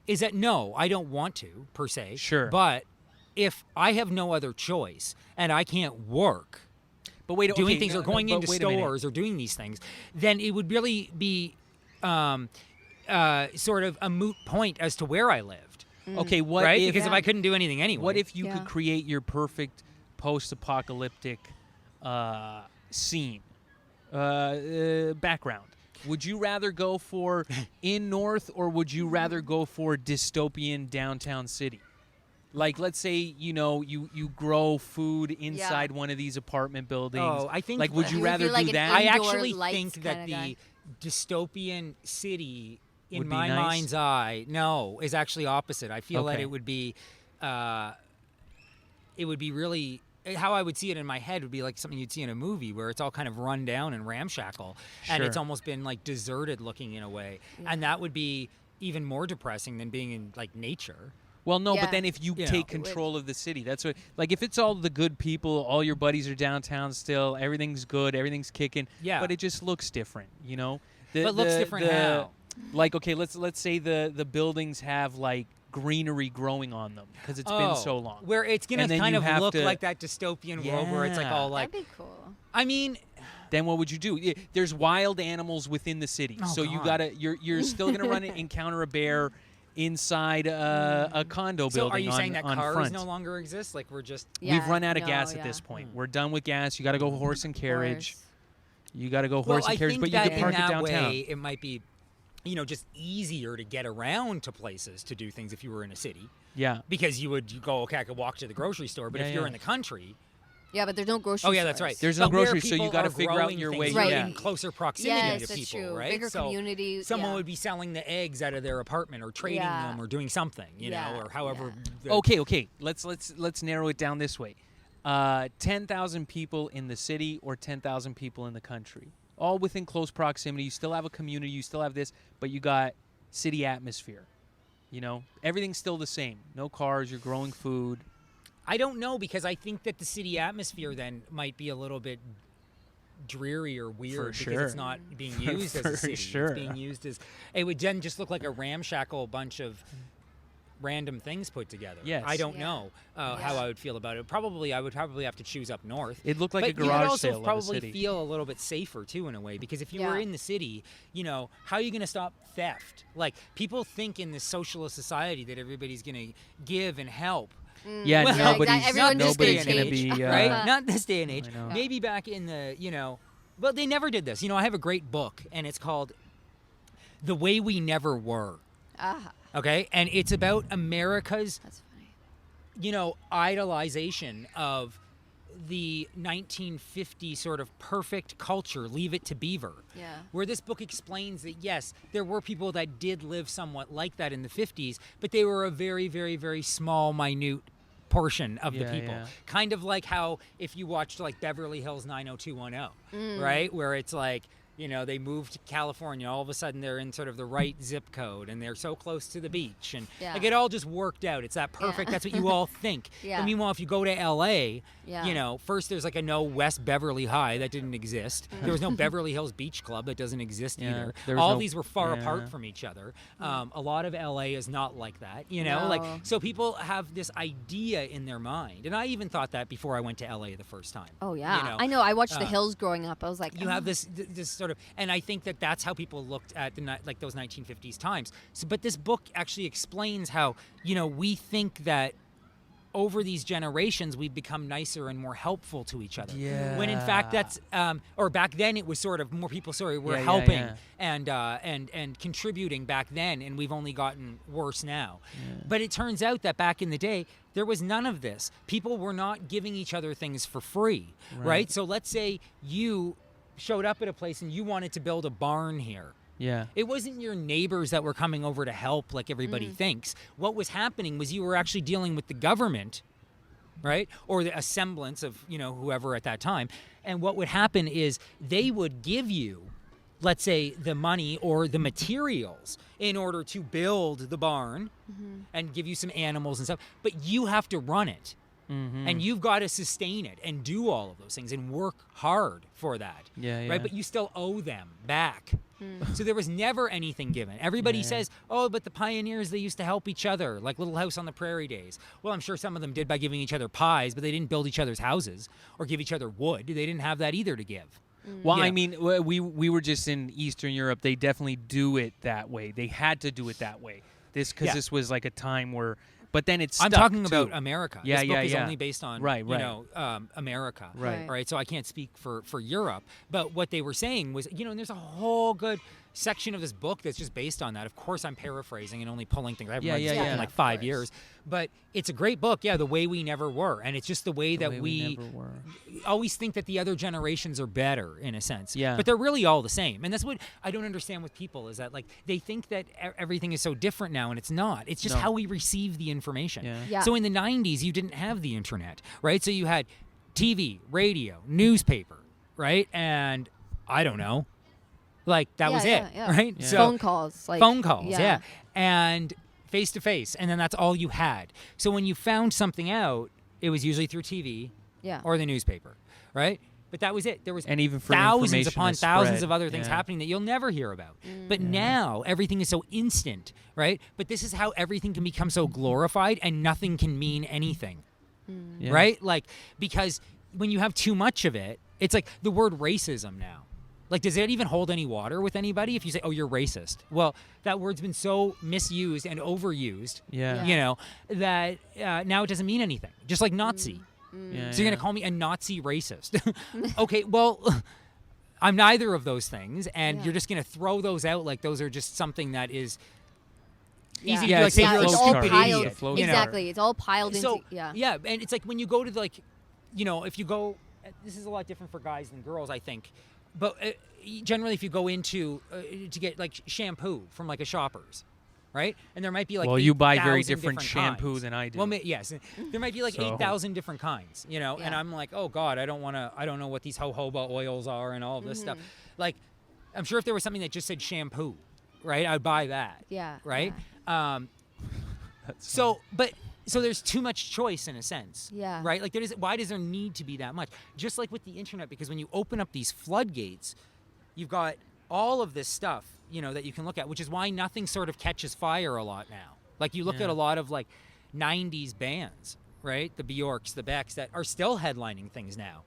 is that no, I don't want to per se. Sure. But if I have no other choice and I can't work But wait, doing things or going into wait a minute. stores or doing these things, then it would really be sort of a moot point as to where I lived. Okay, what Right? if... Because if I couldn't do anything anyway. What if you Yeah. could create your perfect post-apocalyptic scene, background? Would you rather go for in North, or would you rather go for dystopian downtown city? Like, let's say, you grow food inside one of these apartment buildings. Oh, I think... Like, would you You rather feel like do an that? I indoor actually lights think that kinda guy. the dystopian city, in Would be my nice? mind's eye, is actually opposite. I feel that Okay. it would be it would be really, how I would see it in my head would be like something you'd see in a movie where it's all kind of run down and ramshackle, and it's almost been like deserted looking in a way, and that would be even more depressing than being in like nature. Well, no, but then if you take control of the city, that's what. Like, if it's all the good people, all your buddies are downtown still, everything's good, everything's kicking. Yeah. But it just looks different, you know. But looks different how? Like, okay, let's say the buildings have like greenery growing on them because it's been so long. Where it's gonna kind of look like that dystopian world where it's like all like. That'd be cool. I mean. Then what would you do? There's wild animals within the city, so you gotta. You're still gonna encounter a bear inside a condo building. So are you saying that cars front. no longer exist? Like we're just we've run out of gas at this point. We're done with gas. You got to go horse and carriage. You got to go horse and carriage, but you can park it downtown. Way, it might be, just easier to get around to places to do things if you were in a city. Yeah, because you go, okay, I could walk to the grocery store, but if you're in the country. Yeah, but there's no grocery stores. Oh, yeah, that's right. There's no grocery, so you got to figure out your way. Right. In closer proximity to people, true. right? Bigger community. Someone would be selling the eggs out of their apartment or trading them or doing something, or however. Okay. Let's narrow it down this way. 10,000 people in the city or 10,000 people in the country. All within close proximity. You still have a community. You still have this, but you got city atmosphere. Everything's still the same. No cars. You're growing food. I don't know, because I think that the city atmosphere then might be a little bit dreary or weird because it's not being used as a city. It's being used as, it would then just look like a ramshackle bunch of random things put together. Yes. I don't know how I would feel about it. I would probably have to choose up north. It looked like a garage sale of a city. But you would also probably feel a little bit safer too, in a way, because if you were in the city, how are you going to stop theft? Like, people think in this socialist society that everybody's going to give and help. Yeah, nobody's going to be right. Not this day and age. Maybe back in the well, they never did this. I have a great book, and it's called "The Way We Never Were." Okay, and it's about America's, idolization of the 1950 sort of perfect culture, Leave It to Beaver. Yeah. Where this book explains that, yes, there were people that did live somewhat like that in the 50s, but they were a very, very, very small, minute portion of the people. Yeah. Kind of like how if you watched like Beverly Hills 90210, right? Where it's like, they moved to California. All of a sudden, they're in sort of the right zip code, and they're so close to the beach, and like it all just worked out. It's that perfect. That's what you all think. But meanwhile, if you go to L.A., first there's like a no West Beverly High that didn't exist. There was no Beverly Hills Beach Club that doesn't exist either. All these were far apart from each other. A lot of L.A. is not like that. So people have this idea in their mind, and I even thought that before I went to L.A. the first time. Oh yeah, I know. I watched The Hills growing up. I was like, you have this sort of, and I think that that's how people looked at those 1950s times. So, but this book actually explains how we think that over these generations we've become nicer and more helpful to each other. Yeah. When in fact that's or back then it was sort of more people were helping and contributing back then, and we've only gotten worse now. Yeah. But it turns out that back in the day there was none of this. People were not giving each other things for free, right? So let's say you showed up at a place and you wanted to build a barn here. Yeah. It wasn't your neighbors that were coming over to help like everybody thinks. What was happening was you were actually dealing with the government, right? Or a semblance of, whoever at that time. And what would happen is they would give you, let's say, the money or the materials in order to build the barn and give you some animals and stuff. But you have to run it. And you've got to sustain it and do all of those things and work hard for that. Right? But you still owe them back. So there was never anything given. Everybody says, oh, but the pioneers, they used to help each other, like Little House on the Prairie days. Well, I'm sure some of them did by giving each other pies, but they didn't build each other's houses or give each other wood. They didn't have that either to give. Well, I mean, we were just in Eastern Europe. They definitely do it that way. They had to do it that way. This was like a time where... But then it's I'm talking about America. Yeah, this book is only based on America. Right. So I can't speak for Europe. But what they were saying was, and there's a whole good section of this book that's just based on that. Of course, I'm paraphrasing and only pulling things. I haven't read this book in like 5 years. But it's a great book. Yeah, The Way We Never Were. And it's just the way that we always think that the other generations are better in a sense. Yeah. But they're really all the same. And that's what I don't understand with people is that like they think that everything is so different now, and it's not. It's just how we receive the information. Yeah. So in the 90s, you didn't have the internet, right? So you had TV, radio, newspaper, right? And I don't know. Like that was it, right? Yeah. So phone calls. Phone calls, yeah. And face to face. And then that's all you had. So when you found something out, it was usually through TV or the newspaper, right? But that was it. There was and even for thousands upon thousands spread. of other things happening that you'll never hear about. But now everything is so instant, right? But this is how everything can become so glorified and nothing can mean anything, right? Like, because when you have too much of it, it's like the word racism now. Like, does it even hold any water with anybody if you say, oh, you're racist? Well, that word's been so misused and overused, you know, that now it doesn't mean anything. Just like Nazi. So you're going to call me a Nazi racist. Okay, well, I'm neither of those things. And you're just going to throw those out like those are just something that is easy to like say you're a stupid idiot. Exactly. It's all piled into, Yeah, and it's like when you go to like, you know, if you go, this is a lot different for guys than girls, I think. But generally, if you go into to get like shampoo from like a Shoppers, right? And there might be like you buy very 8,000 different shampoo kinds. than I do. Well, yes, there might be like 8,000 different kinds, you know. And I'm like, oh God, I don't know what these jojoba oils are and all of this stuff. Like, I'm sure if there was something that just said shampoo, right, I'd buy that. Yeah. Right. Yeah. So there's too much choice in a sense. Yeah. Right? Like why does there need to be that much? Just like with the internet, because when you open up these floodgates, you've got all of this stuff, you know, that you can look at, which is why nothing sort of catches fire a lot now. Like you look at a lot of like 90s bands, right? The Bjorks, the Becks that are still headlining things now.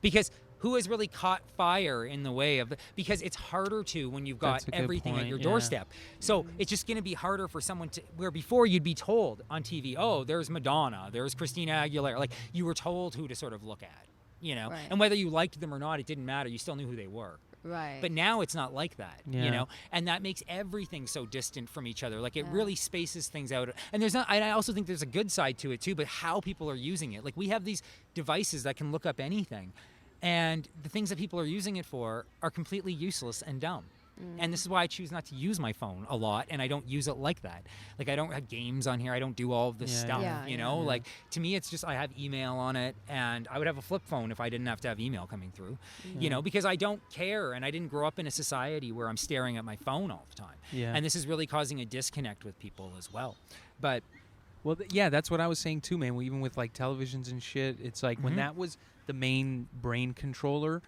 Because who has really caught fire in the way of because it's harder to when you've got everything at your doorstep. So it's just going to be harder for someone to where before you'd be told on TV, oh, there's Madonna, there's Christina Aguilera. Like you were told who to sort of look at, you know, and whether you liked them or not, it didn't matter. You still knew who they were. Right. But now it's not like that, you know, and that makes everything so distant from each other. Like it really spaces things out. And I also think there's a good side to it too, but how people are using it. Like we have these devices that can look up anything. And the things that people are using it for are completely useless and dumb. And this is why I choose not to use my phone a lot, and I don't use it like that. Like I don't have games on here. I don't do all of this stuff, you know? Like to me, it's just I have email on it, and I would have a flip phone if I didn't have to have email coming through, you know, because I don't care, and I didn't grow up in a society where I'm staring at my phone all the time. And this is really causing a disconnect with people as well. But well, that's what I was saying too, man. Even with like televisions and shit, it's like when that was the main brain controller,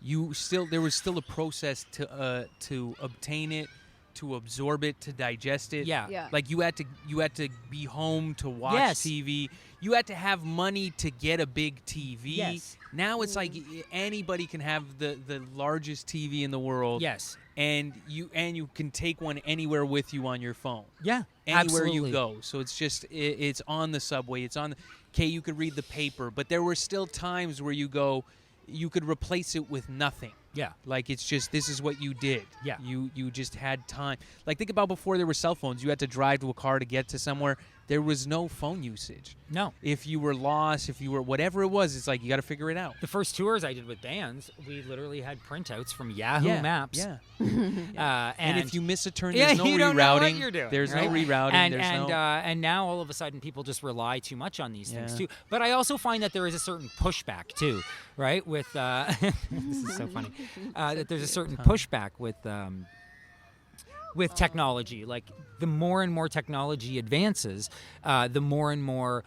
there was still a process to obtain it, to absorb it, to digest it. Like you had to be home to watch TV. You had to have money to get a big TV. Now it's like anybody can have the largest TV in the world. And you can take one anywhere with you on your phone. Anywhere you go. So it's just it's on the subway. It's on. You could read the paper, but there were still times where you could replace it with nothing. Like it's just this is what you did. You just had time. Like think about before there were cell phones. You had to drive to a car to get to somewhere. There was no phone usage. No. If you were lost, if you were whatever it was, it's like you got to figure it out. The first tours I did with bands, we literally had printouts from Yahoo Maps. And if you miss a turn, there's no rerouting. Don't know what you're doing, there's no rerouting. And now all of a sudden people just rely too much on these things too. But I also find that there is a certain pushback too, right? With this is so funny. That there's a certain pushback with technology. Like the more and more technology advances, the more and more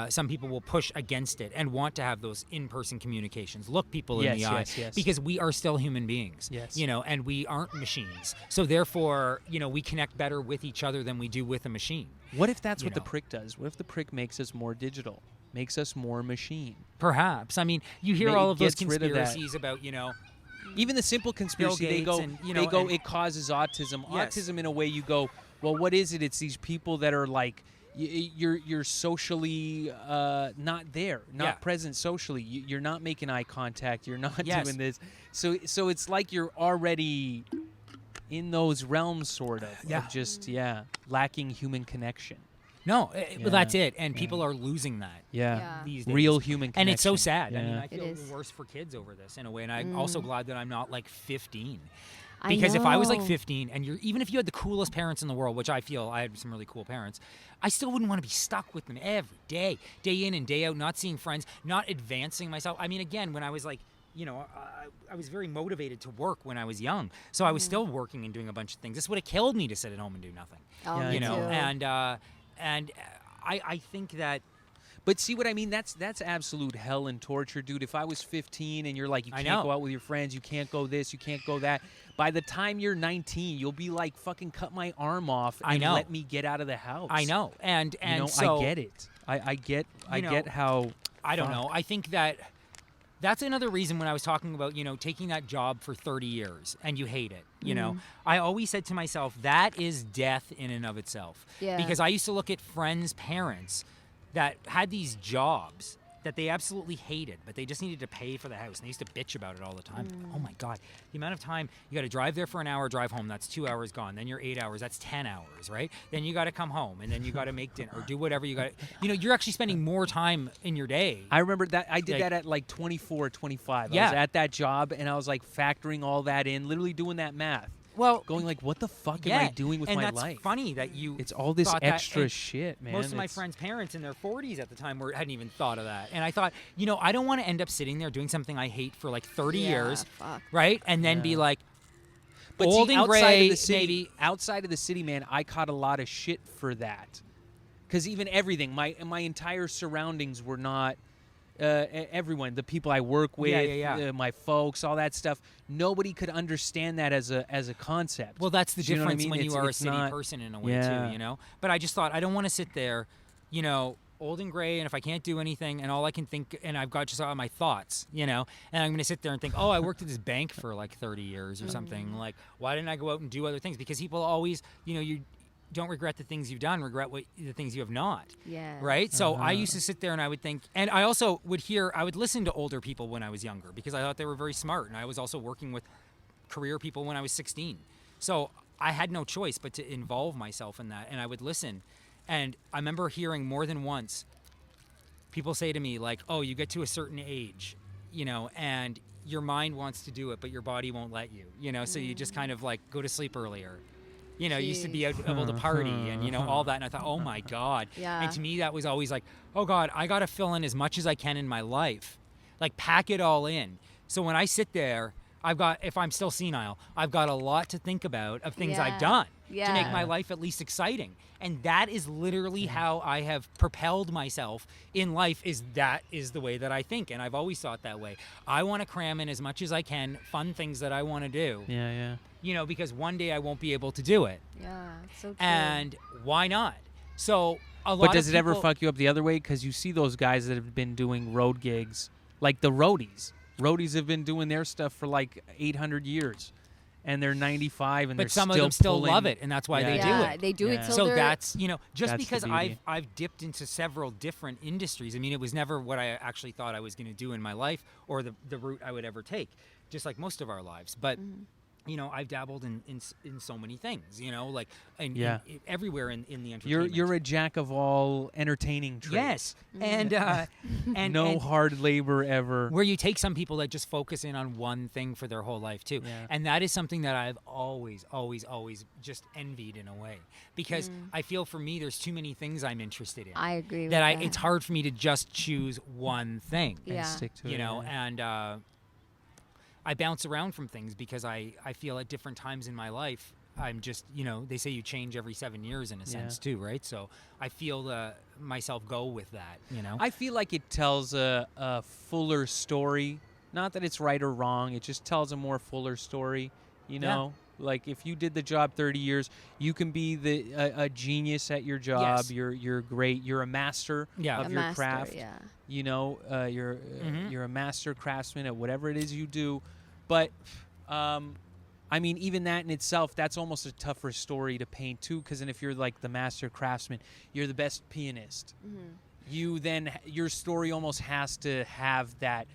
some people will push against it and want to have those in-person communications, look people in the eye, because we are still human beings, you know, and we aren't machines. So therefore, you know, we connect better with each other than we do with a machine. What if that's what the prick does? What if the prick makes us more digital, makes us more machine? Perhaps. I mean, you hear all of those conspiracies about, you know, even the simple conspiracy, they go, it causes autism. Autism, in a way, you go, well, what is it? It's these people that are like, you're socially not there, not present socially. You're not making eye contact. You're not doing this. So it's like you're already in those realms, sort of just lacking human connection. No, well, that's it. And people are losing that. These days. Real human connection. And it's so sad. Yeah. I mean, I feel worse for kids over this in a way. And I'm also glad that I'm not like 15. Because if I was like 15 and even if you had the coolest parents in the world, which I feel I had some really cool parents, I still wouldn't want to be stuck with them every day, day in and day out, not seeing friends, not advancing myself. I mean, again, when I was like, you know, I was very motivated to work when I was young. So I was still working and doing a bunch of things. This would have killed me to sit at home and do nothing. Oh, you know, too. and I think that. But see what I mean? That's absolute hell and torture, dude. If I was 15 and you're like, you can't go out with your friends, you can't go this, you can't go that. By the time you're 19, you'll be like, fucking cut my arm off and let me get out of the house. I know. And you know, so, I get it. I get how. I don't know. I think that's another reason when I was talking about, you know, taking that job for 30 years and you hate it, you know, I always said to myself, that is death in and of itself. Yeah. Because I used to look at friends' parents that had these jobs that they absolutely hated, but they just needed to pay for the house. And they used to bitch about it all the time. Oh my God, the amount of time you got to drive there for an hour, drive home, that's 2 hours gone. Then you're 8 hours, that's 10 hours, right? Then you got to come home and then you got to make dinner or do whatever you got to, you know, you're actually spending more time in your day. I remember that I did that at like 24, 25. I was at that job and I was like factoring all that in, literally doing that math. Well, going like, what the fuck am I doing with my life? And that's funny that you. It's all this extra shit, man. Most of my friends' parents in their 40s at the time hadn't even thought of that. And I thought, you know, I don't want to end up sitting there doing something I hate for like 30 years, right? And then be like, but old see, and outside gray, of the city, maybe. Outside of the city, man, I caught a lot of shit for that. Because even everything, my entire surroundings were not. Everyone, the people I work with, my folks, all that stuff, nobody could understand that as a concept. Well, that's the difference when you are a city not, person in a way too, you know? But I just thought, I don't want to sit there, you know, old and gray, and if I can't do anything, and all I can think, and I've got just all my thoughts, you know, and I'm going to sit there and think, oh, I worked at this bank for like 30 years or something. Like, why didn't I go out and do other things? Because people always, you know, you don't regret the things you've done, regret the things you have not. Yeah. Right? So I used to sit there and I would think, and I also I would listen to older people when I was younger because I thought they were very smart. And I was also working with career people when I was 16. So I had no choice but to involve myself in that. And I would listen. And I remember hearing more than once people say to me like, oh, you get to a certain age, you know, and your mind wants to do it, but your body won't let you, you know, so you just kind of like go to sleep earlier. You know, used to be able to party and, you know, all that. And I thought, oh, my God. Yeah. And to me, that was always like, oh, God, I got to fill in as much as I can in my life. Like, pack it all in. So when I sit there, if I'm still senile, I've got a lot to think about of things I've done to make my life at least exciting. And that is literally how I have propelled myself in life, that is the way that I think. And I've always thought that way. I want to cram in as much as I can, fun things that I want to do. Yeah. You know, because one day I won't be able to do it. Yeah, it's so true. And why not? So But does it ever fuck you up the other way? Because you see those guys that have been doing road gigs, like the roadies. Roadies have been doing their stuff for like 800 years. And they're 95 and but they're some still of them still pulling. love it, and that's why they do it. They do it so that's, you know, just that's because the I've dipped into several different industries. I mean, it was never what I actually thought I was going to do in my life or the route I would ever take, just like most of our lives. But you know, I've dabbled in so many things, you know, like in everywhere in the entertainment. You're a jack of all entertaining trades. Yes, and no hard labor ever. Where you take some people that just focus in on one thing for their whole life too, and that is something that I've always just envied in a way, because I feel for me there's too many things I'm interested in. I agree. It's hard for me to just choose one thing. And stick to it. You know, and. I bounce around from things because I feel at different times in my life, I'm just, you know, they say you change every 7 years in a sense too, right? So I feel myself go with that, you know? I feel like it tells a fuller story. Not that it's right or wrong. It just tells a more fuller story, you know? Like if you did the job 30 years, you can be a genius at your job. Yes. You're great. You're a master of your craft. Yeah. You know, you're a master craftsman at whatever it is you do. But I mean, even that in itself, that's almost a tougher story to paint too. Because then if you're like the master craftsman, you're the best pianist. You then your story almost has to have that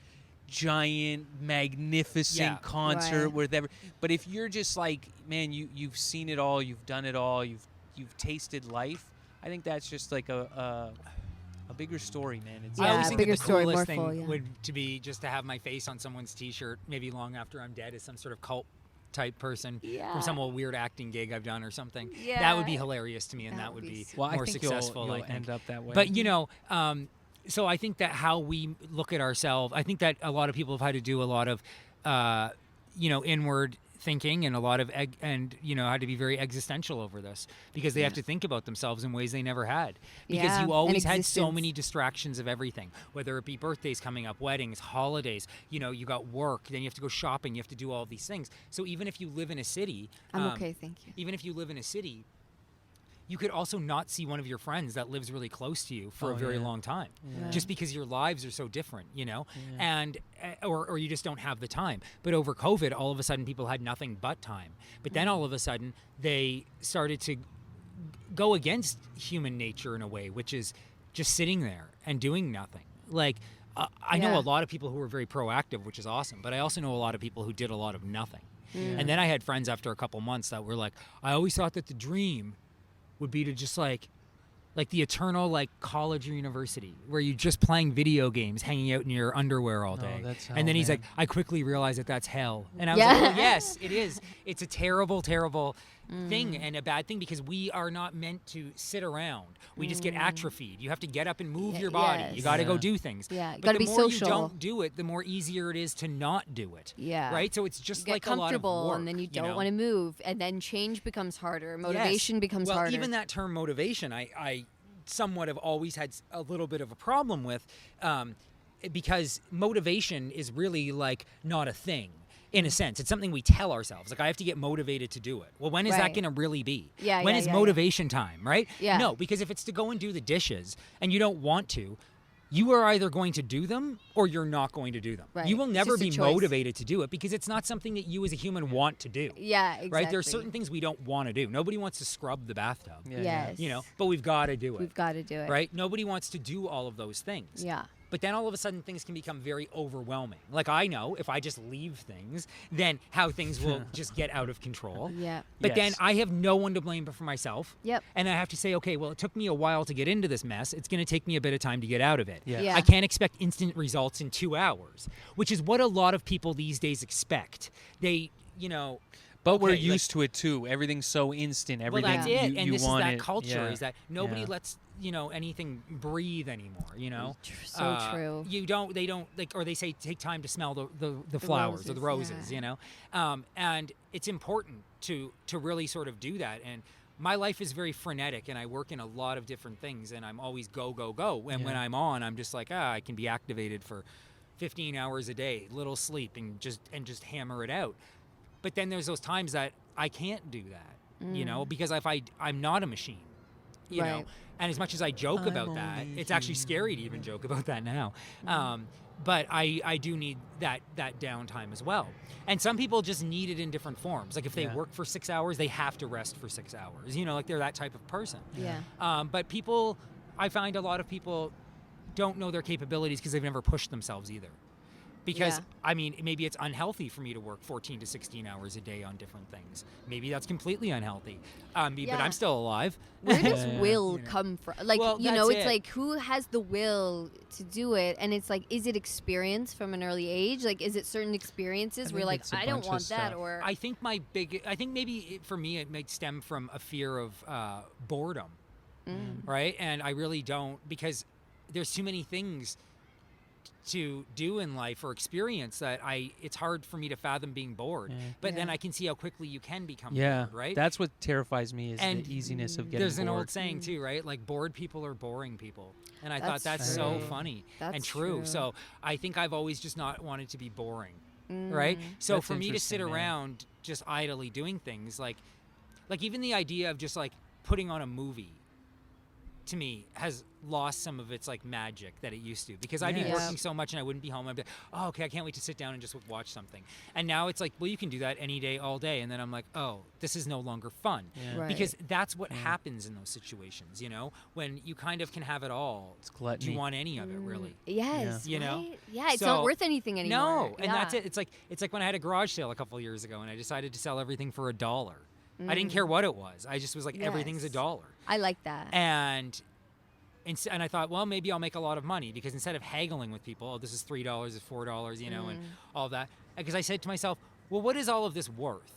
giant, magnificent concert, whatever. But if you're just like, man, you've seen it all, you've done it all, you've tasted life, I think that's just like a bigger story, man. It's I always think that bigger the story, coolest more thing full, yeah. would to be just to have my face on someone's T-shirt, maybe long after I'm dead, as some sort of cult type person from some old weird acting gig I've done or something. Yeah. That would be hilarious to me, and that would be well, more I think successful. You'll I think. end up that way. But so I think that how we look at ourselves, I think that a lot of people have had to do a lot of, inward thinking and a lot of had to be very existential over this because they have to think about themselves in ways they never had because you always had so many distractions of everything, whether it be birthdays coming up, weddings, holidays, you got work, then you have to go shopping, you have to do all these things. So even if you live in a city, I'm okay, thank you. Even if you live in a city, you could also not see one of your friends that lives really close to you for a very long time, just because your lives are so different, and or you just don't have the time. But over COVID, all of a sudden people had nothing but time. But then all of a sudden they started to go against human nature in a way, which is just sitting there and doing nothing. Like I know a lot of people who were very proactive, which is awesome, but I also know a lot of people who did a lot of nothing. And then I had friends after a couple months that were like, I always thought that the dream would be to just like the eternal college or university where you're just playing video games, hanging out in your underwear all day. That's hell, and then he's man. like, I quickly realized that that's hell. And I was like, well, yes, it is. It's a terrible, terrible thing and a bad thing because we are not meant to sit around. We just get atrophied. You have to get up and move your body. You got to go do things. Yeah, but gotta the be more social. you don't do it, the more easier it is to not do it. Yeah. Right? So it's just You like get a lot of comfortable, work. and then you don't want to move, and then change becomes harder. Yes. Motivation becomes harder. Well, even that term motivation, I somewhat have always had a little bit of a problem with because motivation is really not a thing. In a sense, it's something we tell ourselves. Like, I have to get motivated to do it. Well, when is that going to really be? When is motivation time, right? Yeah. No, because if it's to go and do the dishes and you don't want to, you are either going to do them or you're not going to do them. Right. You will It's never just a be choice. motivated to do it because it's not something that you as a human want to do. Yeah, exactly. Right? There are certain things we don't want to do. Nobody wants to scrub the bathtub. Yes. But we've got to do it. We've got to do it. Right? Nobody wants to do all of those things. Yeah. But then all of a sudden things can become very overwhelming. Like, I know if I just leave things, then how things will just get out of control. Yeah. But then I have no one to blame but for myself. Yep. And I have to say, okay, well, it took me a while to get into this mess. It's going to take me a bit of time to get out of it. Yeah. Yeah. I can't expect instant results in 2 hours, which is what a lot of people these days expect. They, But we're used to it too. Everything's so instant. Everything well, that's it. you And this is want that it. culture is that nobody Yeah. lets anything breathe anymore. So true. They don't or they say take time to smell the flowers or the roses. And it's important to really sort of do that. And my life is very frenetic, and I work in a lot of different things, and I'm always go. And when I'm on, I'm just like, I can be activated for 15 hours a day, little sleep, and just hammer it out. But then there's those times that I can't do that, because I'm not a machine, you know. And as much as I joke about that, it's actually scary to even joke about that now. But I do need that downtime as well. And some people just need it in different forms. Like if they work for 6 hours, they have to rest for 6 hours. Like they're that type of person. Yeah. But I find a lot of people don't know their capabilities because they've never pushed themselves either. Because, maybe it's unhealthy for me to work 14 to 16 hours a day on different things. Maybe that's completely unhealthy. But I'm still alive. Where does will come from? Like, Well, it's like, who has the will to do it? And it's like, is it experience from an early age? Like, is it certain experiences where you're like, I don't want that? Or I think maybe for me, it might stem from a fear of boredom. Right? And I really don't, because there's too many things to do in life or experience that it's hard for me to fathom being bored. But then I can see how quickly you can become bored, right? That's what terrifies me is the easiness of getting there's bored. an old saying too, right? Like, bored people are boring people. And I thought that's so funny and true. So I think I've always just not wanted to be boring, right? So That's for me to sit interesting, man. around just idly doing things like even the idea of just like putting on a movie, to me, has lost some of its like magic that it used to, because I'd be working so much and I wouldn't be home. I'd be like, oh, okay, I can't wait to sit down and just watch something. And now it's like, well, you can do that any day, all day. And then I'm like, oh, this is no longer fun. Right. Because that's what happens in those situations, when you kind of can have it all. It's gluttony. Do you want any of it, really? Yes, You know? right? Yeah, it's So- not worth anything anymore. No, and that's it. It's like when I had a garage sale a couple of years ago and I decided to sell everything for $1. I didn't care what it was. I just was like, everything's $1. I like that. And I thought, well, maybe I'll make a lot of money, because instead of haggling with people, oh, this is $3, it's $4, you know, and all of that. Because I said to myself, well, what is all of this worth?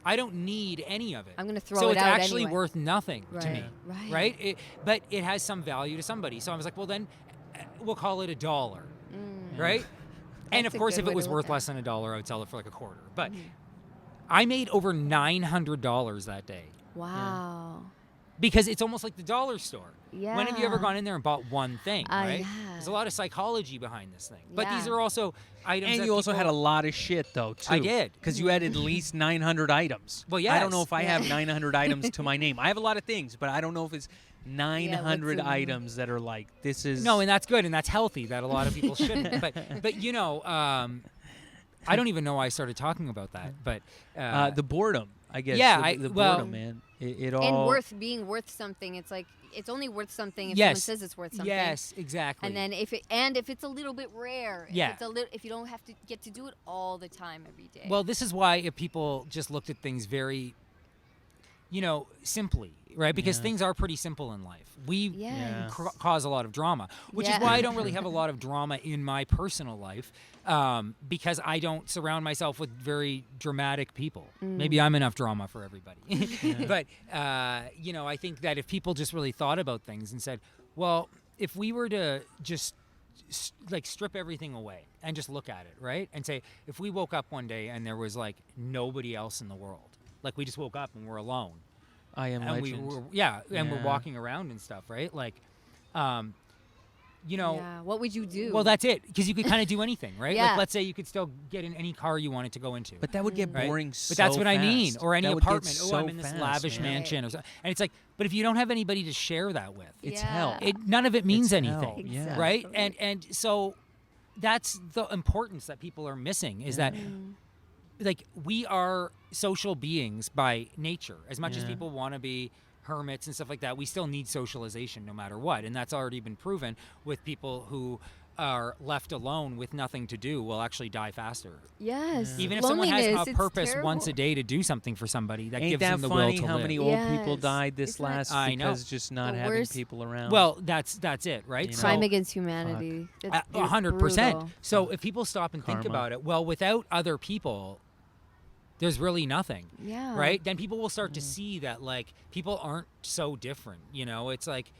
I don't need any of it. I'm going to throw so it it's out actually anyway. worth nothing to me, Right? But it has some value to somebody. So I was like, well, then we'll call it $1, right? And of course, if it was worth less than $1, I would sell it for like a quarter. But I made over $900 that day. Wow. Because it's almost like the dollar store. Yeah. When have you ever gone in there and bought one thing, right? Yeah. There's a lot of psychology behind this thing. But these are also items and that you also people- had a lot of shit, though, too. I did. Because you had at least 900 items. Well, yes. I don't know if I have 900 items to my name. I have a lot of things, but I don't know if it's 900 items that are like, this is... No, and that's good, and that's healthy, that a lot of people shouldn't. But you know, I don't even know why I started talking about that. But the boredom, I guess. Yeah, the boredom, man. It all... And being worth something, it's like, it's only worth something if Yes. someone says it's worth something. Yes, exactly. And then if it's a little bit rare, if you don't have to get to do it all the time every day. Well, this is why if people just looked at things very, you know, simply, right? Because things are pretty simple in life. We cause a lot of drama, which is why I don't really have a lot of drama in my personal life, because I don't surround myself with very dramatic people. Maybe I'm enough drama for everybody. But, you know, I think that if people just really thought about things and said, well, if we were to just like strip everything away and just look at it, right? And say, if we woke up one day and there was like nobody else in the world, like we just woke up and we're alone. I am and legend. And we're walking around and stuff, right? Like, you know. Yeah. What would you do? Well, that's it, because you could kind of do anything, right? Yeah. Like, let's say you could still get in any car you wanted to go into. But that would get boring so But that's what I mean. fast. Or any That would get apartment. so I'm in this fast, lavish man. mansion. Or so. And it's like, but if you don't have anybody to share that with, It's Yeah. hell. none of it means It's anything, hell, yeah. right? And so that's the importance that people are missing, is that like we are social beings by nature. As much as people want to be hermits and stuff like that, we still need socialization no matter what, and that's already been proven with people who are left alone with nothing to do will actually die faster. Yes. Even if someone has Loneliness, a it's purpose terrible. once a day to do something for somebody, that Ain't gives that them the funny will to how live. many old people Yes. died this Isn't that- last I know. because just not The having worst- people around? Well, that's it, right? You know? Crime against humanity. That's 100%. brutal. So if people stop and think Karma. about it, well, without other people, there's really nothing. Yeah. Right? Then people will start to see that, like, people aren't so different. You know, it's like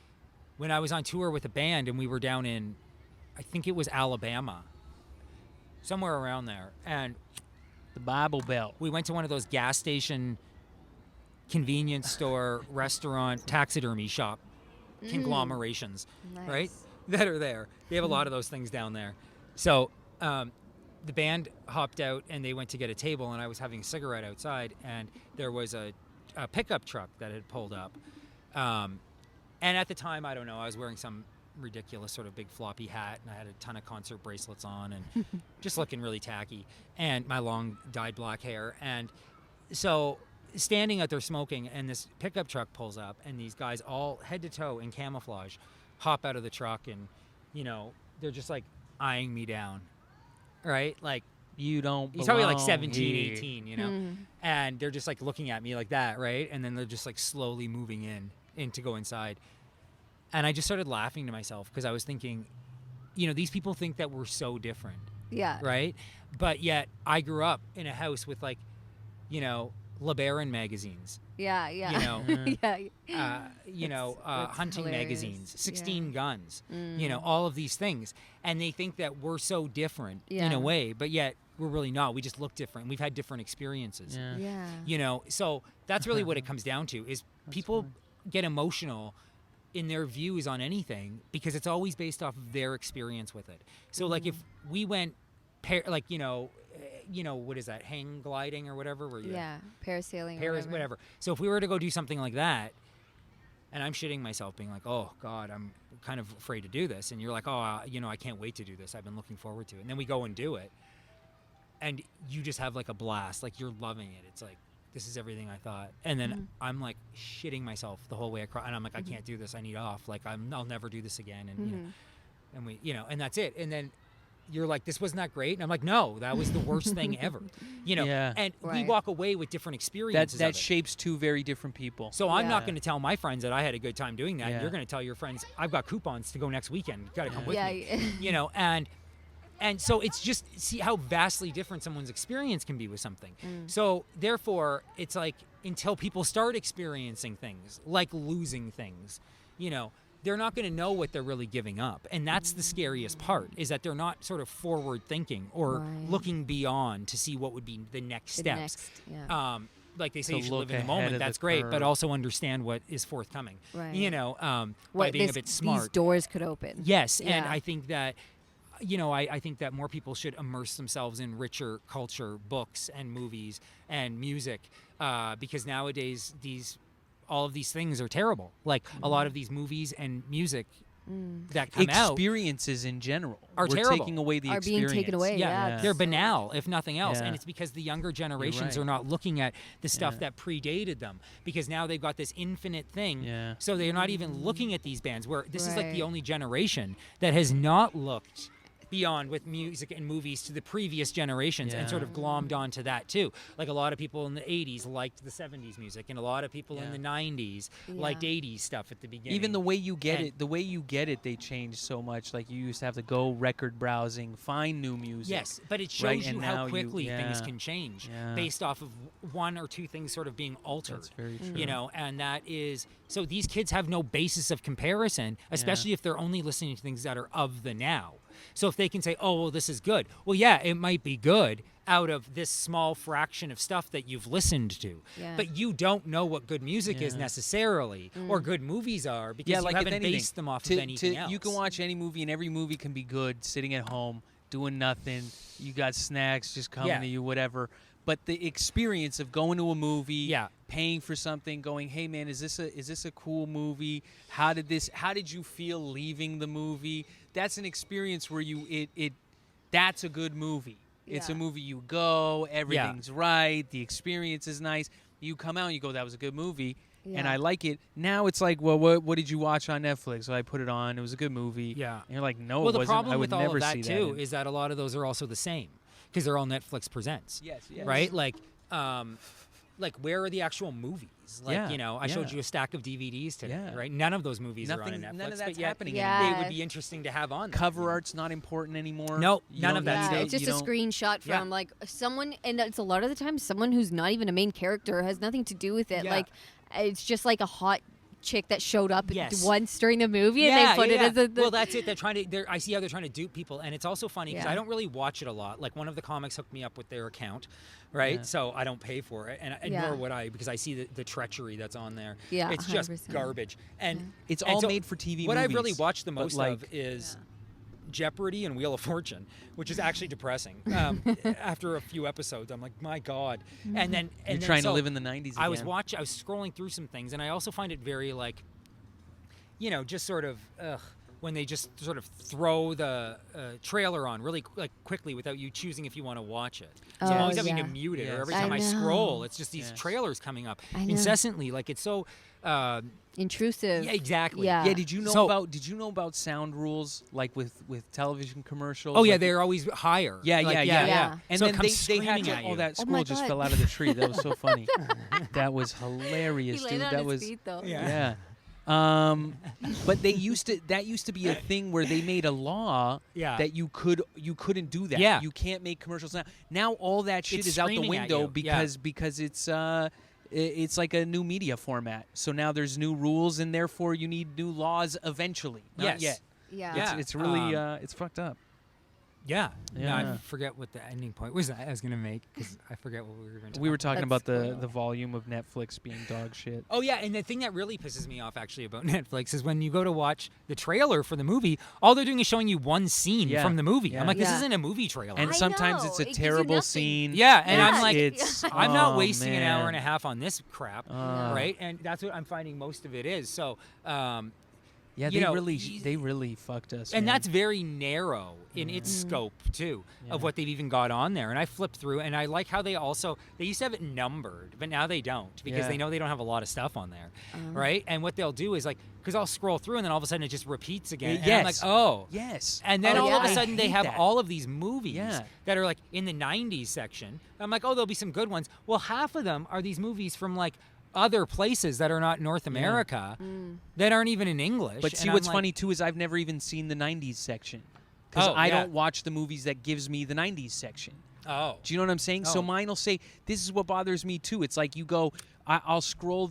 when I was on tour with a band and we were down in, I think it was Alabama, somewhere around there. And the Bible Belt. we went to one of those gas station, convenience store, restaurant, taxidermy shop conglomerations, Nice. right? That are there. They have a lot of those things down there. So the band hopped out and they went to get a table, and I was having a cigarette outside, and there was a pickup truck that had pulled up. And at the time, I don't know, I was wearing some ridiculous sort of big floppy hat, and I had a ton of concert bracelets on and just looking really tacky, and my long dyed black hair. And so standing out there smoking, and this pickup truck pulls up, and these guys all head to toe in camouflage hop out of the truck, and, you know, they're just like eyeing me down, right? Like, You don't he's probably like belong 17, here. 18, you know? And they're just like looking at me like that, right? And then they're just like slowly moving in to go inside. And I just started laughing to myself, because I was thinking, you know, these people think that we're so different, Yeah. right? But yet I grew up in a house with, like, you know, LeBaron magazines, Yeah. Yeah. you know, yeah. you know, That's hunting hilarious. magazines, 16 Yeah. guns, you know, all of these things. And they think that we're so different in Yeah. a way, but yet we're really not. We just look different. We've had different experiences, Yeah. Yeah. you know? So that's really what it comes down to, is people get emotional in their views on anything because it's always based off of their experience with it. So like if we went, like, you know, what is that, hang gliding or whatever? Where you Yeah. Parasailing. or Paris, whatever. So if we were to go do something like that, and I'm shitting myself being like, oh God, I'm kind of afraid to do this. And you're like, oh, you know, I can't wait to do this. I've been looking forward to it. And then we go and do it. And you just have like a blast. Like, you're loving it. It's like, this is everything I thought. And then I'm like shitting myself the whole way across. And I'm like, I can't do this. I need off. Like, I'll never do this again. And, you know, and we, you know, and that's it. And then you're like, this wasn't that great, and I'm like, no, that was the worst thing ever, Yeah. And we Right. walk away with different experiences. That of it. shapes two very different people. So I'm not Yeah. going to tell my friends that I had a good time doing that. Yeah. You're going to tell your friends, I've got coupons to go next weekend. Got to come with Yeah. me. And so it's just, see how vastly different someone's experience can be with something. So therefore, it's like, until people start experiencing things like losing things, they're not going to know what they're really giving up. And that's the scariest part, is that they're not sort of forward thinking or Right. looking beyond to see what would be the next The steps. next, Like they say, To you should look live in the ahead moment. of That's the great, curve. but also understand what is forthcoming. Right. By What being a this- bit smart. These doors could open. Yes, and Yeah. I think that, I think that more people should immerse themselves in richer culture, books and movies and music, because nowadays all of these things are terrible. Like a lot of these movies and music that come out Experiences in general are We're terrible. taking away the Are being experience. taken away. Yeah. they're banal, if nothing else. Yeah. And it's because the younger generations right. are not looking at the stuff Yeah. that predated them, because now they've got this infinite thing. Yeah. So they're not even looking at these bands, where this is like the Right. only generation that has not looked beyond with music and movies to the previous generations and Yeah. sort of glommed onto that too. Like a lot of people in the 80s liked the 70s music, and a lot of people in Yeah. the 90s liked 80s stuff at the beginning. Even the way you get And- it, they changed so much. Like you used to have to go record browsing, find new music. Yes, but it shows Right, you and how now you- quickly things yeah. can change Yeah. based off of one or two things sort of being altered. That's very true. And that is, so these kids have no basis of comparison, especially if they're only listening to things that are of the now. So if they can say, oh, well, this is good. Well, yeah, it might be good out of this small fraction of stuff that you've listened to. Yeah. But you don't know what good music is Yeah. necessarily, or good movies are, because Yeah, you like if haven't anything, based them off of anything else. You can watch any movie, and every movie can be good sitting at home doing nothing. You got snacks just coming Yeah. to you, whatever. But the experience of going to a movie, Yeah. paying for something, going, hey man, is this a cool movie? How did you feel leaving the movie? That's an experience where that's a good movie. It's a Yeah. movie you go, everything's right, the experience is nice. You come out and you go, that was a good movie. And Yeah. I like it. Now it's like, well, what did you watch on Netflix? So I put it on. It was a good movie. Yeah. And you're like, no, Well, it the wasn't. problem I would with all never of that see too that in- is that a lot of those are also the same, because they're all Netflix presents. Yes. Right? Like where are the actual movies? Like, Yeah, I showed yeah. you a stack of DVDs today, Yeah. right? None of those movies are on Nothing- Netflix. none of that's but yet happening Yeah. anymore. They would be interesting to have on there. Cover art's not important anymore. No, You none don't of that need stuff. Yeah, it. it's just You a don't- screenshot Yeah. from like someone, and it's a lot of the time someone who's not even a main character, has nothing to do with it. Yeah. Like it's just like a hot chick that showed up Yes. once during the movie, and they put it as a. Well, that's it. I see how they're trying to dupe people, and it's also funny because Yeah. I don't really watch it a lot. Like one of the comics hooked me up with their account, right? Yeah. So I don't pay for it, and Yeah. nor would I, because I see the treachery that's on there. Yeah, It's just 100%. garbage, and It's and all so made for TV What I've movies, really watched the but, most like- of is Jeopardy and Wheel of Fortune, which is actually depressing. After a few episodes, I'm like, my God. And then You're then trying to so live in the 90s I was again. scrolling through some things, and I also find it very like, just sort of when they just sort of throw the trailer on really quickly without you choosing if you want to watch it. So I'm Oh, always having to yeah. mute it, or Yes. every I time I, know. scroll, it's just these Yes. trailers coming up I know. incessantly. Like it's so. Intrusive. Yeah, exactly. Yeah. Yeah, did you know So- about sound rules like with television commercials? Oh yeah, Like, they're always higher. Yeah, Like, yeah. Yeah. And So it then comes they had screaming to, at you. that Oh squirrel my just God. fell out of the tree. That was so funny. That was hilarious, He dude. landed on That his was feet though. Yeah. but that used to be a thing where they made a law Yeah. that you couldn't do that. Yeah. You can't make commercials now. Now all that shit It's is out the screaming at window you. Yeah. because it's like a new media format. So now there's new rules, and therefore you need new laws eventually. Not Yes. yet. Yeah. Yeah. It's really it's fucked up. Yeah. No, Yeah. I forget what the ending point was I was going to make, because I forget what we were going to We were talking about That's the volume of Netflix being dog shit. Oh, yeah, and the thing that really pisses me off, actually, about Netflix is when you go to watch the trailer for the movie, all they're doing is showing you one scene Yeah. from the movie. Yeah. I'm like, this Yeah. isn't a movie trailer. And I sometimes know. it's a It gives you terrible nothing. scene. yeah, and I'm Yeah. like, it's I'm not oh, wasting an hour man. and a half on this crap, Uh. right? And that's what I'm finding most of it is. So, Yeah, they really fucked us. And man. that's very narrow in its scope too of what they've even got on there. And I flipped through, and I like how they used to have it numbered, but now they don't because they know they don't have a lot of stuff on there, right? And what they'll do is like, because I'll scroll through and then all of a sudden it just repeats again. And I'm like, oh. Yes. And then all of a sudden they have all of these movies Yeah. that are like in the 90s section. I'm like, oh, there'll be some good ones. Well, half of them are these movies from like other places that are not North America that aren't even in English. But see, and what's I'm like, funny too is I've never even seen the 90s section because I don't watch the movies that gives me the 90s section. Oh. Do you know what I'm saying? So mine will say, this is what bothers me too. It's like you go, I'll scroll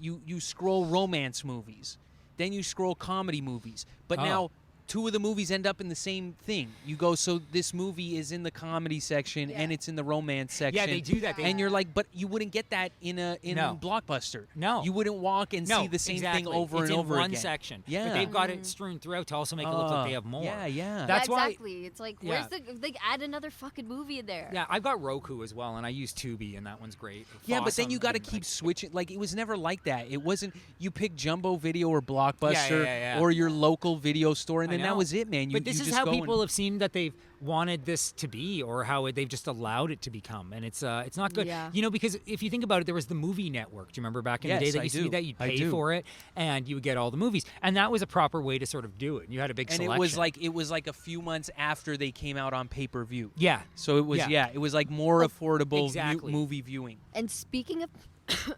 you scroll romance movies, then you scroll comedy movies. But now two of the movies end up in the same thing. You go, so this movie is in the comedy section and it's in the romance section. Yeah, they do that. And you're like, but you wouldn't get that in Blockbuster. No. You wouldn't walk and see the same thing over and over again. It's in one section. Yeah. But they've got it strewn throughout to also make it look like they have more. Yeah. That's why. Exactly. It's like, where's like, add another fucking movie in there. Yeah, I've got Roku as well, and I use Tubi, and that one's great. Yeah, but then you got to keep switching. Like, it was never like that. It wasn't, you pick Jumbo Video or Blockbuster or your local video store, and then that was it, man. But this is how people have seen that they've wanted this to be, or how they've just allowed it to become, and it's not good. Yeah. You know, because if you think about it, there was the movie network. Do you remember back in the day that used to be that you'd pay for it, and you would get all the movies, and that was a proper way to sort of do it. You had a big selection. And it was like a few months after they came out on pay-per-view. Yeah. So it was it was like more affordable movie viewing. And speaking of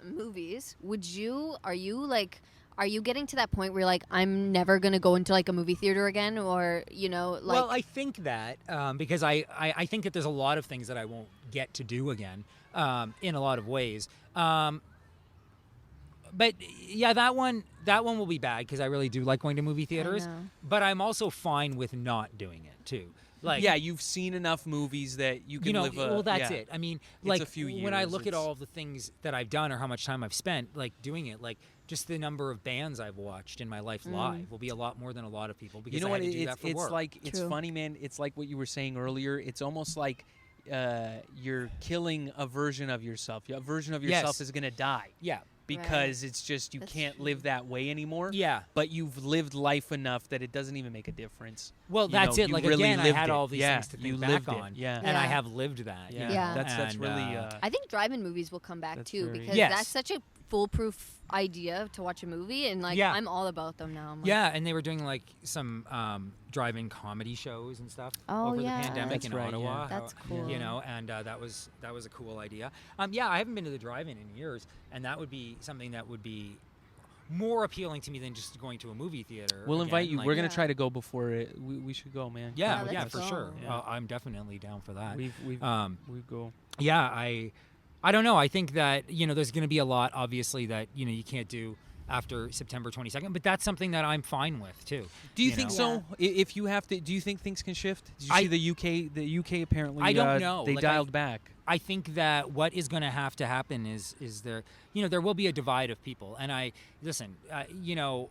movies, are you getting to that point where you're like, I'm never going to go into like a movie theater again, or, you know, like... Well, I think that because I think that there's a lot of things that I won't get to do again in a lot of ways. But yeah, that one will be bad because I really do like going to movie theaters. But I'm also fine with not doing it too. Like, yeah, you've seen enough movies that you can live a... Well, that's it. I mean, like, a few years, when I look at all of the things that I've done or how much time I've spent, like, doing it, like, just the number of bands I've watched in my life live will be a lot more than a lot of people because I had to do that for work. Like, it's funny, man. It's like what you were saying earlier. It's almost like you're killing a version of yourself. A version of yourself is going to die. Yeah. Because it's just you can't live that way anymore. Yeah. But you've lived life enough that it doesn't even make a difference. Well, that's it. Like, really again, I had all these things to think back on. Yeah. And I have lived that. Yeah. That's really... I think drive-in movies will come back too because Yes. that's such a foolproof idea to watch a movie, and like I'm all about them now. I'm like, and they were doing like some drive-in comedy shows and stuff over the pandemic in Ottawa. That's cool. You know, and that was a cool idea. I haven't been to the drive-in in years, and that would be something that would be more appealing to me than just going to a movie theater. We'll invite you. Like, we're gonna try to go before it. We should go, man. Yeah, for sure. Yeah. I'm definitely down for that. We go. Yeah, I don't know. I think that, you know, there's going to be a lot, obviously, that, you know, you can't do after September 22nd, but that's something that I'm fine with too. Do you think so? If you have to, do you think things can shift? Did you see the UK? The UK apparently. I don't know. They dialed back. I think that what is going to have to happen is there, you know, there will be a divide of people. And you know,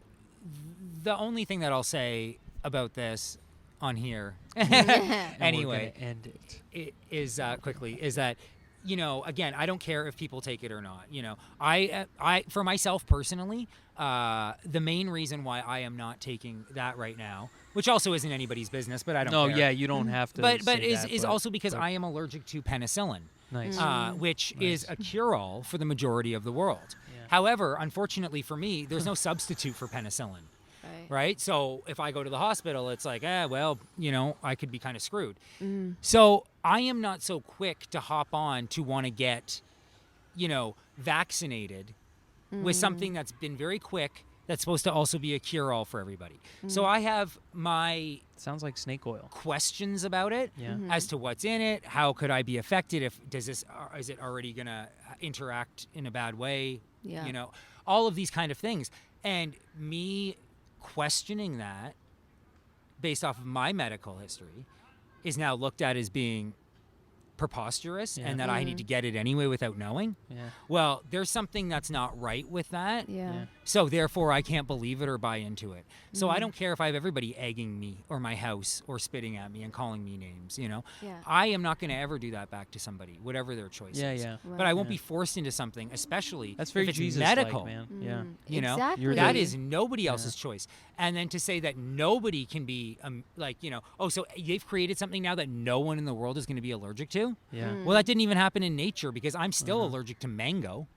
the only thing that I'll say about this on here, anyway, end it is quickly is that, you know, again, I don't care if people take it or not. You know, I for myself personally, the main reason why I am not taking that right now, which also isn't anybody's business, but I don't care. No, yeah, you don't have to. But is also because I am allergic to penicillin. Nice. Which is a cure-all for the majority of the world. Yeah. However, unfortunately for me, there's no substitute for penicillin. Right? So if I go to the hospital, it's like, well, you know, I could be kind of screwed. So I am not so quick to hop on to want to get, you know, vaccinated with something that's been very quick, that's supposed to also be a cure-all for everybody. So I have my... Sounds like snake oil. Questions about it as to what's in it. How could I be affected? Is it already going to interact in a bad way? Yeah. You know, all of these kind of things. And me questioning that based off of my medical history is now looked at as being preposterous Yeah. and that I need to get it anyway without knowing. Yeah. Well, there's something that's not right with that. Yeah. So therefore, I can't believe it or buy into it. So I don't care if I have everybody egging me or my house or spitting at me and calling me names. You know, Yeah. I am not going to ever do that back to somebody, whatever their choice is. Yeah. Right. But I won't Yeah. be forced into something, especially That's very if it's Jesus-like, medical. man. Yeah. You know, Exactly. You're that the- is nobody else's choice. And then to say that nobody can be like, you know, oh, so they've created something now that no one in the world is going to be allergic to. Yeah. Well, that didn't even happen in nature because I'm still allergic to mango.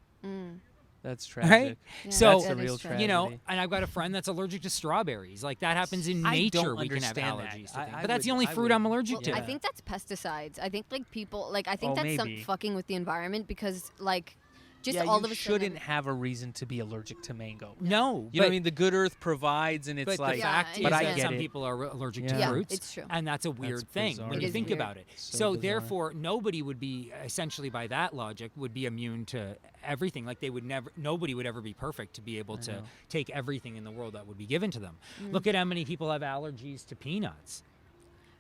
That's tragic. Right? Yeah, So, That's the that is real tragic. You know, tragedy. and I've got a friend that's allergic to strawberries. Like that happens in I nature. don't We can have understand that. allergies to things. I But that's the would- only I fruit would- I'm allergic Well, to. I think that's pesticides. I think like people like I think Oh, that's maybe. fucking with the environment because like just yeah, all you of a shouldn't sudden. have a reason to be allergic to mango. No, You know what I mean? The good earth provides, and it's But like, the Yeah, fact I is but I that get some it. people are allergic Yeah. to Yeah, fruits. it's true. And that's a weird thing bizarre. when It you is think weird. about it. So So bizarre. therefore, nobody would be, essentially by that logic, would be immune to everything. Like they would never, nobody would ever be perfect to be able to know. take everything in the world that would be given to them. Look at how many people have allergies to peanuts.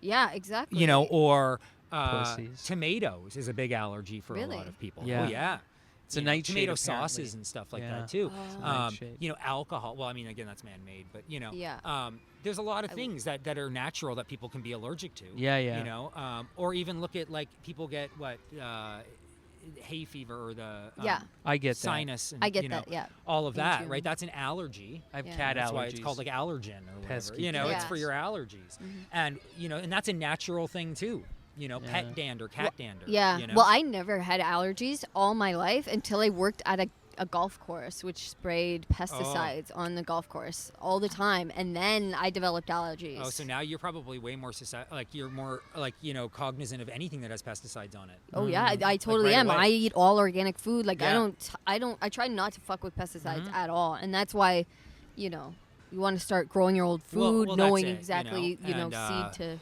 Yeah, exactly. You know, or Pussies. tomatoes is a big allergy for a Really? lot of people. Yeah. Oh yeah. It's a You know, nightshade, tomato apparently. sauces and stuff like Yeah. that too. It's a nightshade. You know, alcohol. Well, I mean, again, that's man-made, but you know, Yeah. there's a lot of things that are natural that people can be allergic to. Yeah, yeah. You know, or even look at like people get hay fever or the Yeah. I get that. sinus. And, I get you know, that, yeah. all of Me that, too. right? That's an allergy. I have Yeah. cat That's allergies. why it's called like allergen or whatever. Pesky You know, it's cats. for your allergies, and you know, and that's a natural thing too. You know, Yeah. pet dander, cat dander. Yeah. You know? Well, I never had allergies all my life until I worked at a golf course, which sprayed pesticides on the golf course all the time, and then I developed allergies. Oh, so now you're probably way more like you're more like, you know, cognizant of anything that has pesticides on it. Oh yeah, I totally right am. away. I eat all organic food. Like Yeah. I try not to fuck with pesticides at all, and that's why, you know, you want to start growing your own food, well, knowing that's it, exactly, and, seed to.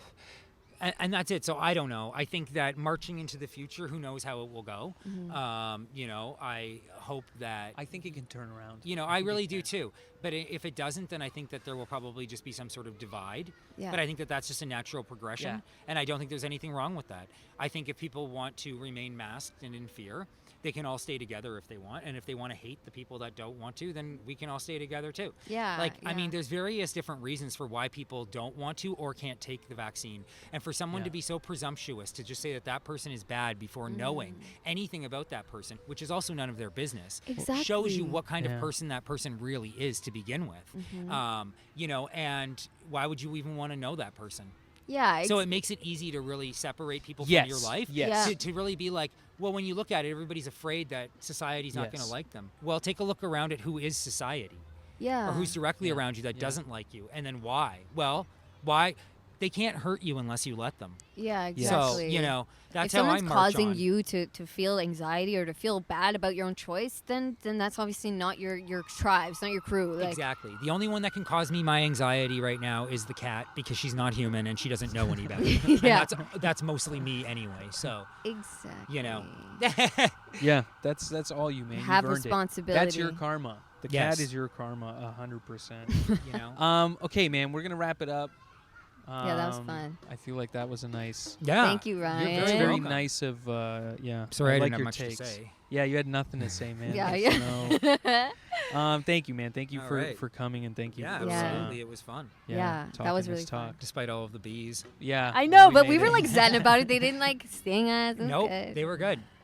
And that's it. So I don't know. I think that marching into the future, who knows how it will go. Mm-hmm. You know, I hope that. I think it can turn around. You know, I really do too. But if it doesn't, then I think that there will probably just be some sort of divide. Yeah. But I think that that's just a natural progression. Yeah. And I don't think there's anything wrong with that. I think if people want to remain masked and in fear, they can all stay together if they want. And if they want to hate the people that don't want to, then we can all stay together too. Yeah, Like, I yeah. mean, there's various different reasons for why people don't want to or can't take the vaccine. And for someone to Yeah. be so presumptuous to just say that that person is bad before Mm. knowing anything about that person, which is also none of their business, Exactly. shows you what kind Yeah. of person that person really is to begin with. Mm-hmm. You know, and why would you even want to know that person? Yeah. So it makes it easy to really separate people Yes, from your life. yes. Yeah. To really be like, well, when you look at it, everybody's afraid that society's not going Yes. to like them. Well, take a look around at who is society yeah. or who's directly Yeah. around you that Yeah. doesn't like you, and then why? Well, why? They can't hurt you unless you let them. Yeah, So, exactly. So, you know, that's if how someone's I march causing on. you to feel anxiety or to feel bad about your own choice, then that's obviously not your tribe. It's not your crew. Like, Exactly. The only one that can cause me my anxiety right now is the cat because she's not human and she doesn't know any better. Yeah. And that's mostly me anyway. So, Exactly. you know. Yeah, that's all you, man. Have You've earned it. responsibility. That's your karma. The Yes. cat is your karma, 100%. you know. Okay, man, we're gonna wrap it up. Yeah, that was fun. I feel like that was a nice. Yeah. Thank you, Ryan. You're It's very very welcome. nice of. Yeah. Sorry, I like didn't your have much to takes. say. Yeah, you had nothing to say, man. Yeah, No. Thank you, man. Thank you All for right. for coming and thank you. Yeah, for, Yeah. absolutely. It was fun. Yeah, that talking was this really fun. talk. Despite all of the bees. Yeah. I know, we but made we were it. like zen about it. They didn't like sting us. It was Nope, good. they were good.